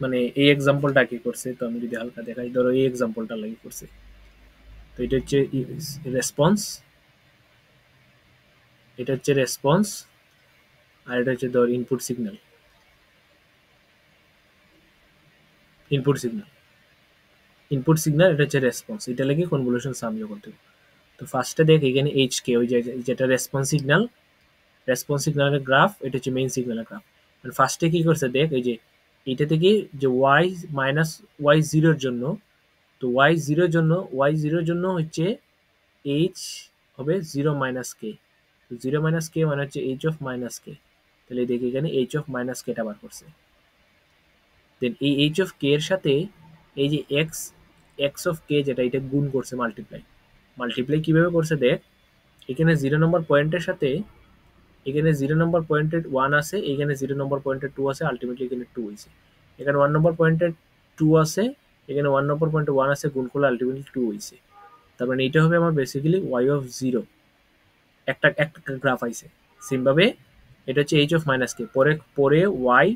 মানে এই এক্সাম্পলটা কি করছে, তো আমি যদি হালকা দেখাই, ধরো এই এক্সাম্পলটা লাগি করছে, তো এটা হচ্ছে রেসপন্স, এটা হচ্ছে রেসপন্স, আর এটা হচ্ছে ধর input signal, input signal, input signal, এটা হচ্ছে রেসপন্স, এটা লাগে কনভলিউশন সাম করতে হবে। তো ফার্স্টে দেখ এখানে এইচ কে, ওই যেটা রেসপন্স সিগন্যাল, রেসপন্স সিগন্যালের গ্রাফ, এটা হচ্ছে মেইন সিগন্যালের গ্রাফ। ফার্স্টে কি করছে দেখ, এই যে এইটা থেকে যে ওয়াই মাইনাস ওয়াই জিরোর জন্য, তো ওয়াই জিরোর জন্য, ওয়াই জিরোর জন্য হচ্ছে এইচ হবে জিরো মাইনাস কে, তো জিরো মাইনাস কে মানে হচ্ছে এইচ অফ মাইনাস কে, তাহলে দেখি এখানে এইচ অফ মাইনাস কেটা বার করছে। দেন এই এইচ অফ কে এর সাথে এই যে এক্স, এক্স অফ কে যেটা, এটা গুণ করছে, মাল্টিপ্লাই, মাল্টিপ্লাই কিভাবে করছে দেখ, এখানে 0 নম্বর পয়েন্টের সাথে এখানে 0 নম্বর পয়েন্টের 1 আছে, এখানে 0 নম্বর পয়েন্টের 2 আছে, আলটিমেটলি এখানে 2 হইছে, এখানে 1 নম্বর পয়েন্টের 2 আছে, এখানে 1 নম্বর পয়েন্টে 1 আছে, গুণ করলে আলটিমেটলি 2 হইছে। তার মানে এটা হবে আমার বেসিক্যালি ওয়াই অফ 0, একটা একটা গ্রাফ আইছে সেমভাবে। এটা হচ্ছে এইচ অফ মাইনাস কে, পরে পরে ওয়াই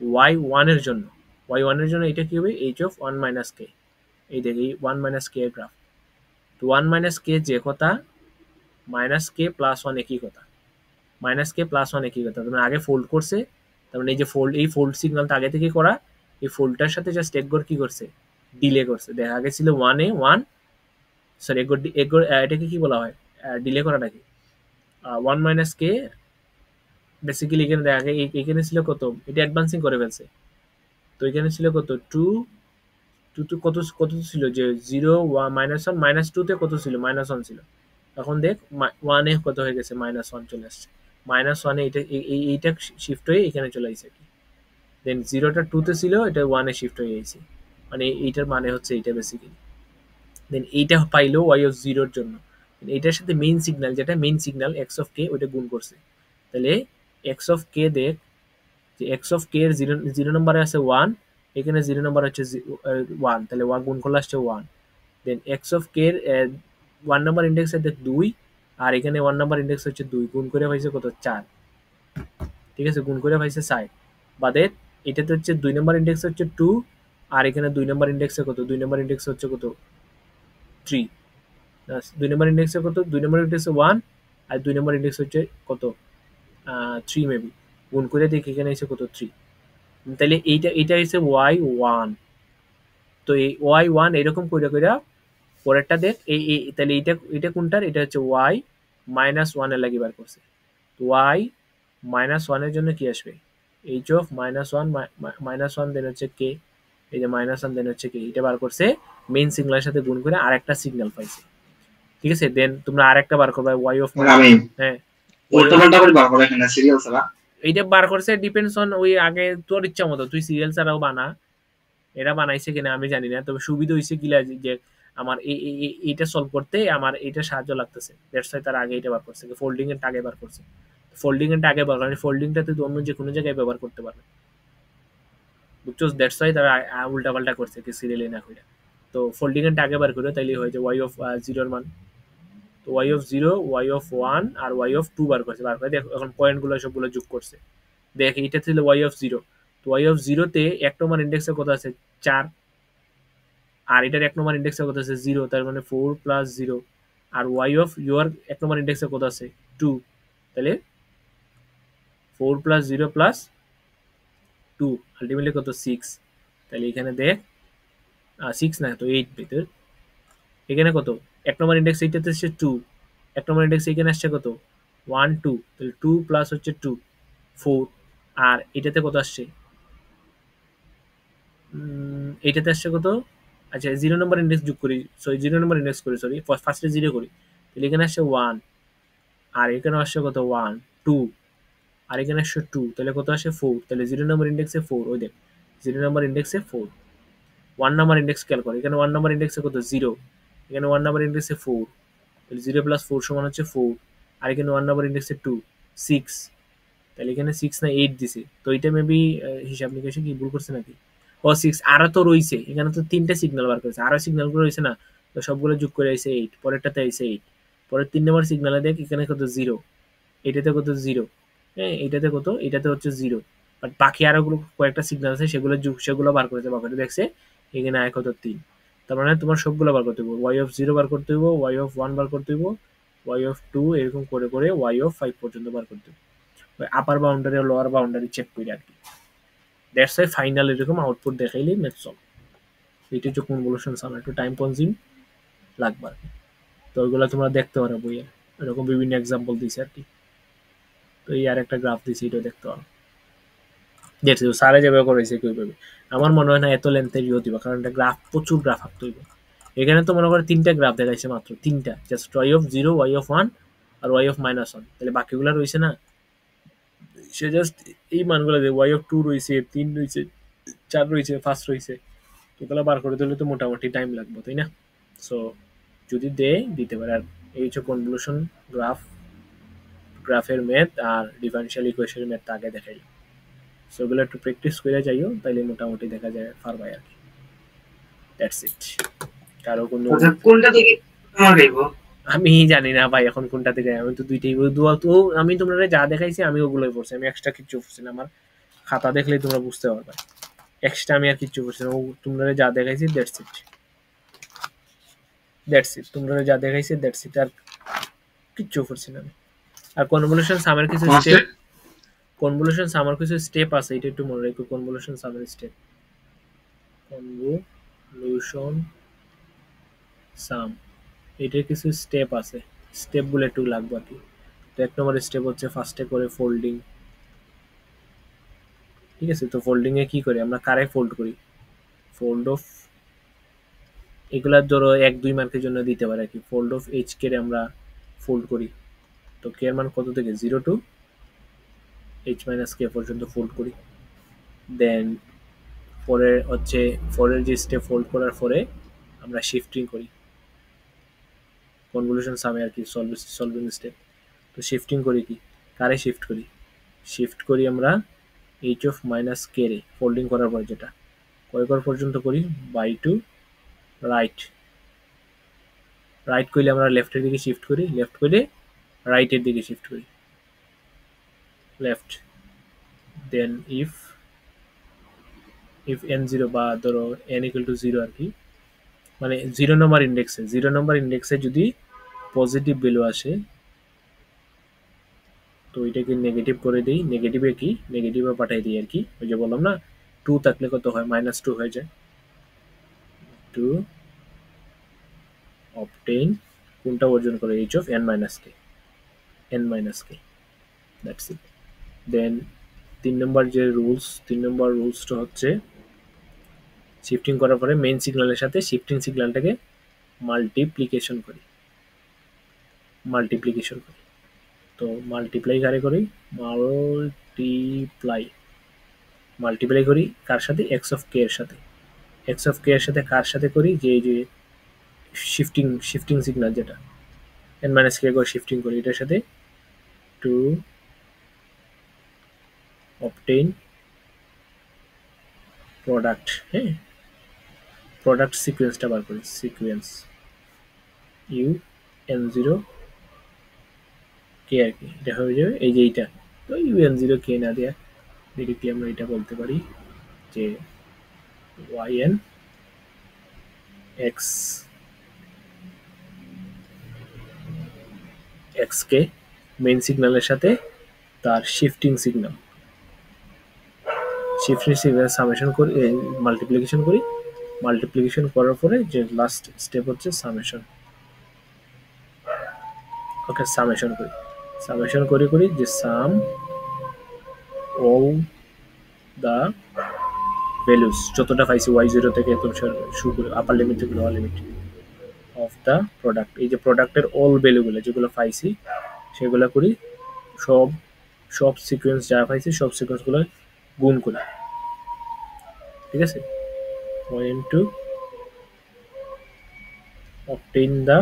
ওয়াই 1 এর জন্য, ওয়াই 1 এর জন্য এটা কি হবে, এইচ অফ 1 মাইনাস কে, এই দেখি 1 মাইনাস কে এর গ্রাফ। তো 1 মাইনাস কে যে কথা, মাইনাস কে প্লাস 1 একই কথা, মাইনাস কে প্লাস 1 একই কথা, মানে আগে ফোল্ড করছে, তার মানে এই যে ফোল্ড, এই ফোল্ড সিগন্যালটা আগে থেকে করা, এই ফোল্ডটার সাথে জাস্ট একগর কি করছে, ডিলে করছে, দেখ আগে ছিল 1 এ 1, সরি একগর একগর, এটাকে কি বলা হয়, ডিলে করাটাকে 1 মাইনাস কে, বেসিক্যালি এখানে দেখ আগে এখানে ছিল কত, এটা অ্যাডভান্সিং করে ফেলছে, তো এখানে ছিল কত 2, টু টু কত কত ছিল যে 0 মাইনাস 1 মাইনাস 2 তে কত ছিল, মাইনাস 1 ছিল, এখন দেখ 1 এ কত হয়ে গেছে, মাইনাস 1 চলে আসছে, মাইনাস 1 এ এটা এইটা শিফট হয়ে এখানে চলে আসছে, দেন 0টা 2 তে ছিল, এটা 1 এ শিফট হয়ে গেছে, মানে এইটার মানে হচ্ছে এইটা বেসিক্যালি। দেন এইটা পাইলো ওয়াই অফ 0 এর জন্য, এটার সাথে মেইন সিগন্যাল, যেটা মেইন সিগন্যাল এক্স অফ কে, ওইটা গুণ করছে, তাহলে এক্স অফ কে দেখ, যে এক্স অফ কে এর 0 নম্বরে আছে 1, এখানে 0 নম্বর হচ্ছে 1, তাহলে 1 গুণ করলে আসছে 1, দেন এক্স অফ কে এর 1 নম্বর ইন্ডেক্স দেখ 2, আর এখানে 1 নম্বর ইন্ডেক্স হচ্ছে 2, গুণ করে পাইছে কত 4, ঠিক আছে, গুণ করে পাইছে 4, বাদে এটাতে হচ্ছে 2 নম্বর ইন্ডেক্স হচ্ছে 2, আর এখানে 2 নম্বর ইন্ডেক্সে কত, 2 নম্বর ইন্ডেক্স হচ্ছে কত 3, 2 নম্বর ইন্ডেক্সে কত, 2 নম্বর ইন্ডেক্সে 1, আর 2 নম্বর ইন্ডেক্স হচ্ছে কত 3 মেবি, গুণ করে দেখি এখানে এসে কত 3, তাহলে এইটা হচ্ছে ওয়াই 1, তো এই ওয়াই 1 এরকম কইরা কইরা পরেরটা দেখ, এই তাহলে এটা কোনটার, এটা হচ্ছে ওয়াই মাইনাস 1 এর লাগি বার করছে, ওয়াই মাইনাস 1 এর জন্য কি আসবে, এইচ অফ মাইনাস 1 মাইনাস 1, দেন হচ্ছে কে, এই যে -1 দেন হচ্ছে কি এটা বার করছে মেইন সিগন্যালের সাথে গুণ করে আরেকটা সিগন্যাল পাইছে, ঠিক আছে। দেন তোমরা আরেকটা বার করবে y of আমি হ্যাঁ উল্টাপাল্টা করে বার করে এখানে সিরিয়াল ছাড়া। এইটা বার করছে ডিপেন্ডস অন ওই আগে তোর ইচ্ছা মতো তুই সিরিয়াল ছাড়াও বানা, এটা বানাইছে কিনা আমি জানি না, তবে সুবিধা হয়েছে কি যে আমার এইটা সলভ করতে আমার এইটা সাহায্য লাগতেছে, দ্যাটস ওয়াই তার আগে এটা বার করছে, ফোল্ডিং এর আগে বার করছে, ফোল্ডিং এর আগে বার করে ফোল্ডিংটাতে তুই অন্য যে কোনো জায়গায় ব্যবহার করতে পারবে, বুঝছো, দ্যাটস ওয়াই তারা উল্টা পাল্টা করছে কি সিরিয়ালে না কইরা। তো ফোল্ডিং এর আগে বার করে তাইলে হয় যে y অফ 0 এর মান, তো y অফ 0 y অফ 1 আর y অফ 2 বার করছে, বার করে দেখো এখন পয়েন্টগুলো সবগুলো যোগ করছে, দেখ এটা ছিল y অফ 0, তো y অফ 0 তে 1 নম্বর ইনডেক্সে কত আছে 4, আর এটার 1 নম্বর ইনডেক্সে কত আছে 0, তার মানে 4 প্লাস 0, আর y অফ ইউর 1 নম্বর ইনডেক্সে কত আছে 2, তাহলে 4 প্লাস 0 প্লাস 2 আলটিমেটলি কত 6, তাহলে এখানে দেখ 6 না তো 8 ভিতর, এখানে কত 1 নম্বর ইনডেক্স এইটাতে আসছে 2, 1 নম্বর ইনডেক্স এখানে আসছে কত 1 2, তাহলে 2 প্লাস হচ্ছে 2 4, আর এটাতে কত আসছে এইটাতে আসছে কত, আচ্ছা 0 নম্বর ইনডেক্স যোগ করি, সরি 0 নম্বর ইনডেক্স করি, সরি ফার্স্টে 0 করি, তাহলে এখানে আসছে 1, আর এখানে আসছে কত 1 2, আর এখানে আসছে 2, তাহলে কত আসে 4, তাহলে 0 নম্বর ইনডেক্সে 4, ওই দেখ 0 নম্বর ইনডেক্সে 4, 1 নম্বর ইনডেক্স খেয়াল করো, এখানে 1 নম্বর ইনডেক্সে কত 0, এখানে 1 নম্বর ইনডেক্সে 4, তাহলে 0 প্লাস 4 সমান হচ্ছে 4, আর এখানে 1 নম্বর ইনডেক্সে 2 6, তাহলে এখানে 6 না 8 দিছে, তো এটা মেবি হিসাব নিকাশে কি ভুল করছে নাকি, ও 6 আরো তো রইছে, এখানে তো 3টা সিগন্যাল বার করেছে, আরো সিগন্যালগুলো রইছে না, তো সবগুলো যোগ করে আইছে 8, পরেরটাতে আইছে 8, পরের 3 নম্বর সিগন্যালে দেখ এখানে কত 0, এটাতে কত 0, হ্যাঁ এটাতে কত, এটাতে হচ্ছে 0, বাট বাকি আরো কয়েকটা সিগন্যাল আছে সেগুলো বার করেছে, বার করে দেখছে এখানে আয় কত 3, তার মানে তোমার সবগুলো বার করতে হবে, y অফ 0 বার করতে হবে, y অফ 1 বার করতে হবে, y অফ 2 এরকম করে করে y অফ 5 পর্যন্ত বার করতে হবে, আপার বাউন্ডারি আর লোয়ার বাউন্ডারি চেক করে আর কি, দ্যাটস ওয়াই ফাইনাল এরকম আউটপুট দেখাইলেই ম্যাথ সলভ। এটা হচ্ছে কনভলিউশন সাম, একটু টাইম কনজিউম লাগবে আর কি, তো ওইগুলো তোমরা দেখতে পারো বইয়ে, এরকম বিভিন্ন এক্সাম্পল দিছে আর কি, তো এই আর একটা গ্রাফ দিছে এটা দেখতে পারো, দেখছি স্যারে যেভাবে করেছে কিভাবে, আমার মনে হয় না এত লেন্থের ইয়ে দিবা, কারণ এটা গ্রাফ প্রচুর গ্রাফ আঁকতে হইব, এখানে তো মনে করো 3টা গ্রাফ দেখাইছে মাত্র, 3টা just y of 0 y of 1 আর y অফ -1, তাহলে বাকিগুলো রয়েছে না, সে জাস্ট এই মানগুলো দেয়, y অফ 2 রয়েছে 3 রয়েছে 4 রয়েছে 5 রয়েছে, এগুলো বার করে দিলে তো মোটামুটি টাইম লাগবে তাই না, সো যদি দিতে পারে, আর এই হচ্ছে কনভলিউশন গ্রাফের ম্যাথ আর ডিফারেনশিয়াল ইকুয়েশনের ম্যাথ আগে দেখাইল, সো ওগুলো একটু প্র্যাকটিস করে যাইও, তাইলে মোটামুটি দেখা যায় পারবাই আর কি, দ্যাটস ইট। কারো কোনো কোনটা থেকে তোমার গাইবো আমি জানি না ভাই এখন কোনটা থেকে, আমি তো দুইটাই তো আমি তোমরা যা দেখাইছি আমি ওগুলোই পড়ছি, আমি এক্সট্রা কিচ্ছু পড়ছি না, আমার খাতা দেখলেই তোমরা বুঝতে পারবে, এক্সট্রা আমি আর কিচ্ছু পড়ছি না, তোমরা যা দেখাইছি দ্যাটস ইট, তোমরা যা দেখাইছি দ্যাটস ইট, আর কিচ্ছু পড়ছি না আমি। আর কনভলিউশন সামের কিছু স্টেপ, কনভলিউশন সামের কিছু স্টেপ আছে, এটা একটু মনে রাখো, কনভলিউশন সামের স্টেপ, কনভলিউশন সাম এটার কিছু স্টেপ আছে, স্টেপগুলো একটু লাগবে আর কি, তো 1 নম্বর স্টেপ হচ্ছে ফার্স্টে করে ফোল্ডিং, ঠিক আছে, তো ফোল্ডিং এ কি করি আমরা, কারে ফোল্ড করি, ফোল্ড অফ, এগুলা ধরো 1-2 মার্কের জন্য দিতে পারে আর কি, ফোল্ড অফ এইচ কে আমরা ফোল্ড করি, তো কে এর মান কত থেকে 0 টু h মাইনাস কে পর্যন্ত ফোল্ড করি, দেন পরে হচ্ছে ফরের যে স্টেপ ফোল্ড করার পরে আমরা শিফটিং করি, কনভলিউশন সামে আর কি সলভিং স্টেপ, তো শিফটিং করি কি, কারে শিফট করি, শিফট করি আমরা এইচ অফ মাইনাস কে রে ফোল্ডিং করার পর, যেটা কয়বার পর্যন্ত করি বাই টু রাইট, রাইট করলে আমরা লেফটের দিকে শিফট করি, লেফট করে রাইটের দিকে শিফট করি, লেফট, দেন ইফ n0 বা ধরো n ইকুয়াল টু 0 আর কি, মানে 0 নম্বর ইন্ডেক্সে যদি পজিটিভ ভ্যালু আসে তো এটাকে নেগেটিভ করে দিই, নেগেটিভে কি নেগেটিভে পাঠাই দিই আর কি, ওই যে বললাম না 2 থাকলে কত হয় -2 হয়ে যায়, টু অবটেইন কোনটা অর্জন করে h of n minus k, that's it. Then 3 নম্বর রুলসটা হচ্ছে শিফটিং করার পরে মেইন সিগন্যালের সাথে শিফটিং সিগন্যালটাকে মাল্টিপ্লিকেশন করি। তো মাল্টিপ্লাই কারে করি, মাল্টিপ্লাই করি কার সাথে, এক্স অফ কে এর সাথে। এক্স অফ কে এর সাথে কার সাথে করি, যে এই যে শিফটিং সিগন্যাল যেটা এন মাইনাস কে করে শিফটিং করি এটার সাথে, টু অবটেইন প্রোডাক্ট। হ্যাঁ, প্রোডাক্ট সিকোয়েন্সটা বার করি, সিকোয়েন্স ইউ এন জিরো কে আর কি, এটা হয়ে যাবে এই যে এইটা। তো ইউ এন জিরো কে না দেওয়া ডিরেক্টলি আমরা এটা বলতে পারি যে ওয়াই এন এক্স এক্স কে মেইন সিগন্যালের সাথে তার শিফটিং সিগন্যাল সামেশন করি, মাল্টিপ্লিকেশন করি। মাল্টিপ্লিকেশন করার পরে যে লাস্ট স্টেপ হচ্ছে সামেশন। ওকে, সামেশন করি যে সাম অল দা ভ্যালুস যতটা পাইছি y0 থেকে একদম শুরু করে আপার লিমিট থেকে lower limit of the product. এই যে প্রোডাক্টের অল ভ্যালুগুলো যেগুলো পাইছি সেগুলো করি, সব সিকোয়েন্স যা পাইছি সব সিকোয়েন্সগুলো গুণ করি। ঠিক আছে, পয়েন্ট টু অবটেইন দা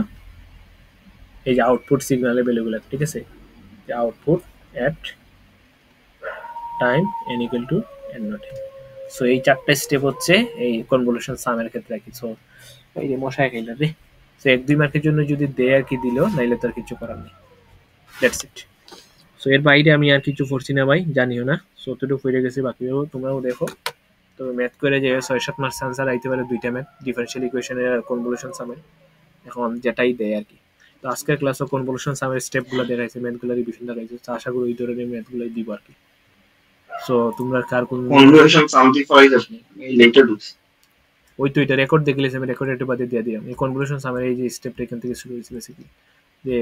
এই যে আউটপুট সিগন্যালের ভ্যালুগুলো। ঠিক আছে, যে output at time n equal to n not n। So এই চারটে স্টেপ হচ্ছে এই কনভলিউশন সামের ক্ষেত্রে আর কি। সো এই যে মশাই খাইলা রে, সো 1-2 মার্কের জন্য যদি দেয় আর কি দিল, নাইলে তো আর কিছু করার নেই। That's it. সো এর বাইরে আমি আর কিছু পড়ছি না ভাই, জানিও না। সো অতটুকু ফিরে গেছি, বাকি তোমরাও দেখো। তো ম্যাথ করে যে 6-7 মার্কস আনসার আইতে পারে, দুইটা ম্যাথ, ডিফারেনশিয়াল ইকুয়েশনের আর কনভলিউশন সামের, এখন যেটাই দেয় আর কি। তো আজকের ক্লাসও কনভলিউশন সামের স্টেপগুলো দেখাইছে, ম্যাথগুলো রিভিশন দেখাইছে। তো আশা করি ওই ধরনের ম্যাথগুলোই দিব আর কি। সো তোমরা কার কোন কনভার্সন সামথিং ফাইজ আপনি এই লেটার ঢুকছে ওই তো এটা রেকর্ড দেখলে আমি রেকর্ড একটু বাদে দিয়ে দিলাম। এই কনভলিউশন সামের এই যে স্টেপটা এখান থেকে শুরু হয়েছে বেসিক্যালি, যে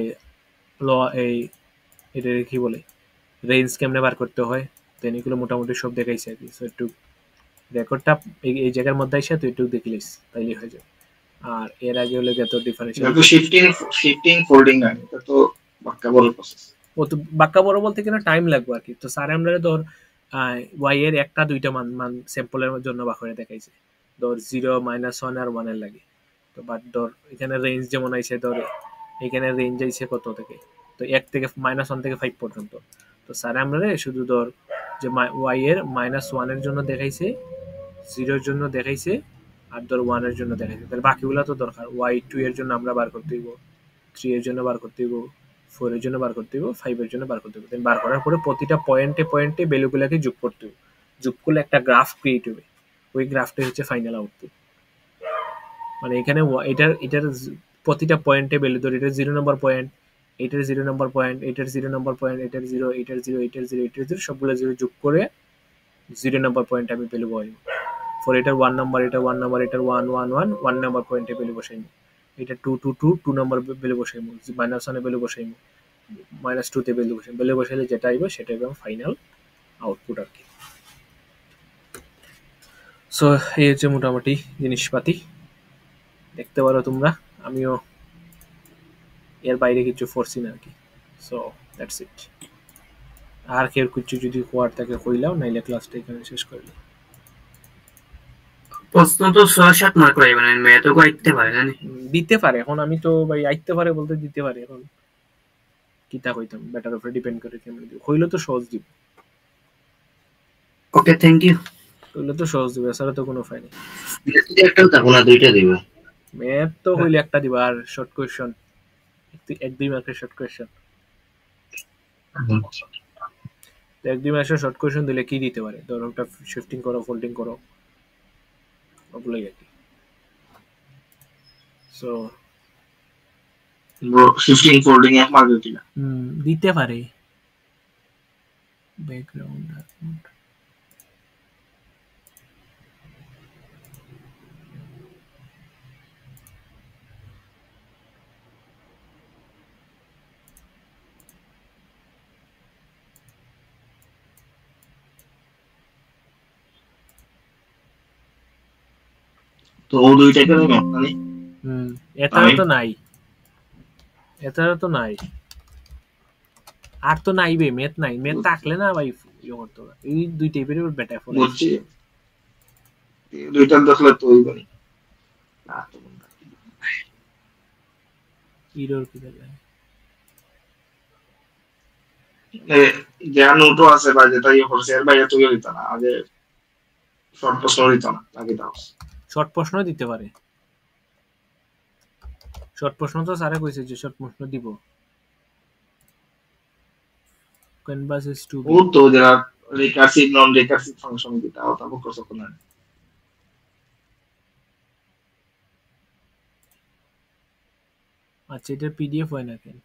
ল এই এটা কি বলে রেঞ্জ কেমনে বার করতে হয়, দেন এগুলো মোটামুটি সব দেখাইছে আর কি। সো একটু রেকর্ডটা এই জায়গার মধ্যে এসে তুই একটু দেখিলিস তাইলে হয়ে যাবে। আর এর আগে হলে যত ডিফারেন্সিয়াল এটা তো শিফটিং ফোল্ডিং না, এটা তো বাক্কা বড় প্রসেস। ও তো বাক্কা বড় বলতে কিনা টাইম লাগবে আর কি। তো স্যার আমরা ধর ওয়াই এর একটা দুইটা মান স্যাম্পলের জন্য বার করে দেখাইছে, ধর 0, -1 আর 1 এর লাগে। তো বাট ধর এখানে রেঞ্জ যেমন আইছে, ধর এখানে রেঞ্জ আইছে কত থেকে, তো 1 থেকে -1 থেকে 5 পর্যন্ত। তো স্যার আমরা শুধু ধর যে ওয়াই এর -1 এর জন্য দেখাইছে, 0 এর জন্য দেখাইছে, আর ধর 1 এর জন্য দেখাইছে। তাহলে বাকিগুলো তো দরকার, y2 এর জন্য আমরা বার করতে হইব, 3 এর জন্য বার করতে হইব, 4 এর জন্য বার করতে হইব, 5 এর জন্য বার করতে হইব। দেন বার করার পরে প্রতিটা পয়েন্টে ভ্যালুগুলোকে যোগ করতে হইব। যোগ করলে একটা গ্রাফ ক্রিয়েট হবে, ওই গ্রাফটাই হচ্ছে ফাইনাল আউটপুট। মানে এখানে এটার প্রতিটা পয়েন্টে ভ্যালু, ধর এটা 0 নম্বর পয়েন্ট, এটার 0 নম্বর পয়েন্ট, এটার 0 নম্বর পয়েন্ট, এটার 0, এটার 0, এটার 0, এটার 0, সবগুলো 0 যোগ করে 0 নম্বর পয়েন্ট আমি ভ্যালু বসাইব। ফর এটার 1 নম্বর, এটার 1 নম্বর, এটার 1 1 1 1 নম্বর পয়েন্টে ভ্যালু বসাইব। এটা 2 2 2 2 নম্বর ভ্যালু বসাইব, -1 এ ভ্যালু বসাইব, -2 তে ভ্যালু বসাইব। ভ্যালু বসাইলে যেটা আইব সেটা হবে ফাইনাল আউটপুট আর কি। সো এই হচ্ছে মোটামুটি জিনিসপাতি, দেখতে পারো তোমরা। আমিও এর বাইরে কিছু পড়ছি না আর কি। So that's it. আর কেউ কিছু যদি কোয়ার থাকে কইলাও, নাইলে ক্লাসটা এখানে শেষ করলে। প্রশ্ন তো 6-7 মার্ক পাইবে না, ম্যাথও কইতে পারে না। দিতে পারে, এখন আমি তো ভাই আইতে পারে বলতে দিতে পারে, এখন কিতা কইতাম, বেটার উপরে ডিপেন্ড করে কেমন দিব। হইলে তো সহজ দিব, ওকে থ্যাংক ইউ। হইলে তো সহজ দিব, এছাড়া তো কোনো উপায় নেই। একটাও থাকবো না, দুইটা দিবে। ম্যাথ তো হইলে একটা দিবা, আর শর্ট কোয়েশ্চন 1-2 মার্কের শর্ট কোয়েশ্চন। 1-2 মার্কের শর্ট কোয়েশ্চন দিলে কি দিতে পারে, ধরো একটা শিফটিং করো, ফোল্ডিং করো, ওগুলোই আর কি। সো শিফটিং ফোল্ডিং এক মার্কের কিনা দিতে পারে। ব্যাকগ্রাউন্ড তো ও দুই টাইপের ম্যাথ জানি এছাড়া তো নাই, এছাড়া তো নাই, আর তো নাই বে, মেথ নাই, মেথ থাকলে না ভাই ইয়ে করতো না। এই দুই টাইপের বেটা ফোন বুঝছি দুইটা দেখলে তো ওই বানি ইরোর কি দেবে যা নোটও আছে বা যেটা ইয়ে করছে এর বাইরে তুই হইতো না আগে শর্ট প্রশ্ন হইতো না বাকি দাও শর্ট প্রশ্ন দিতে পারে, শর্ট প্রশ্ন তো স্যারে কইছে যে শর্ট প্রশ্ন দিব। Canvas is to O big. তো যারা রিকার্সিভ নন রিকার্সিভ ফাংশন দিতে ওটা করছো কোন আচ্ছা এটার পিডিএফ হয় না কেন?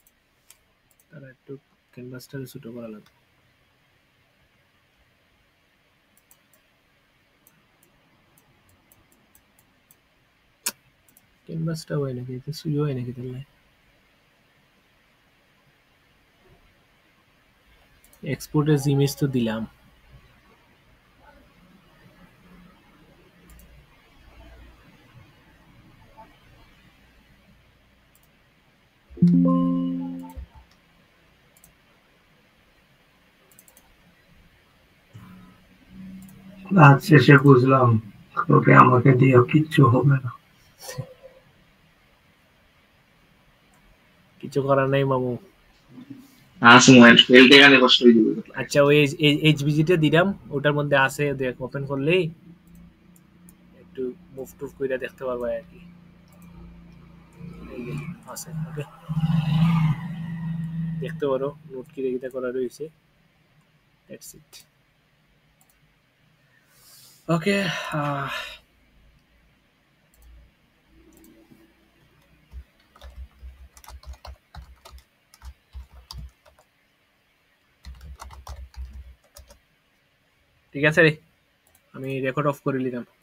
তারা একটু ক্যানভাসটাকে ছোট করা লাগবে। ক্যানভাসটা হয় নাকি, এটা সুইও হয় নাকি তাহলে? এক্সপোর্ট এজ ইমেজ তো দিলাম। আজ শেষে বুঝলাম তোকে আমাকে দিয়ে কিচ্ছু হবে না। কিছু করার নাই মামু। আচ্ছা ওই এইচবিজিটা দিলাম, ওটার মধ্যে আছে, দেখ ওপেন করলেই একটু মুভ টুভ করে দেখতে পারবো আর কি। এই যে আছে, ওকে দেখতে পারো নোট কি রেখে করা রয়েছে। That's it. ওকে ঠিক আছে রে, আমি রেকর্ড অফ করে নিলাম।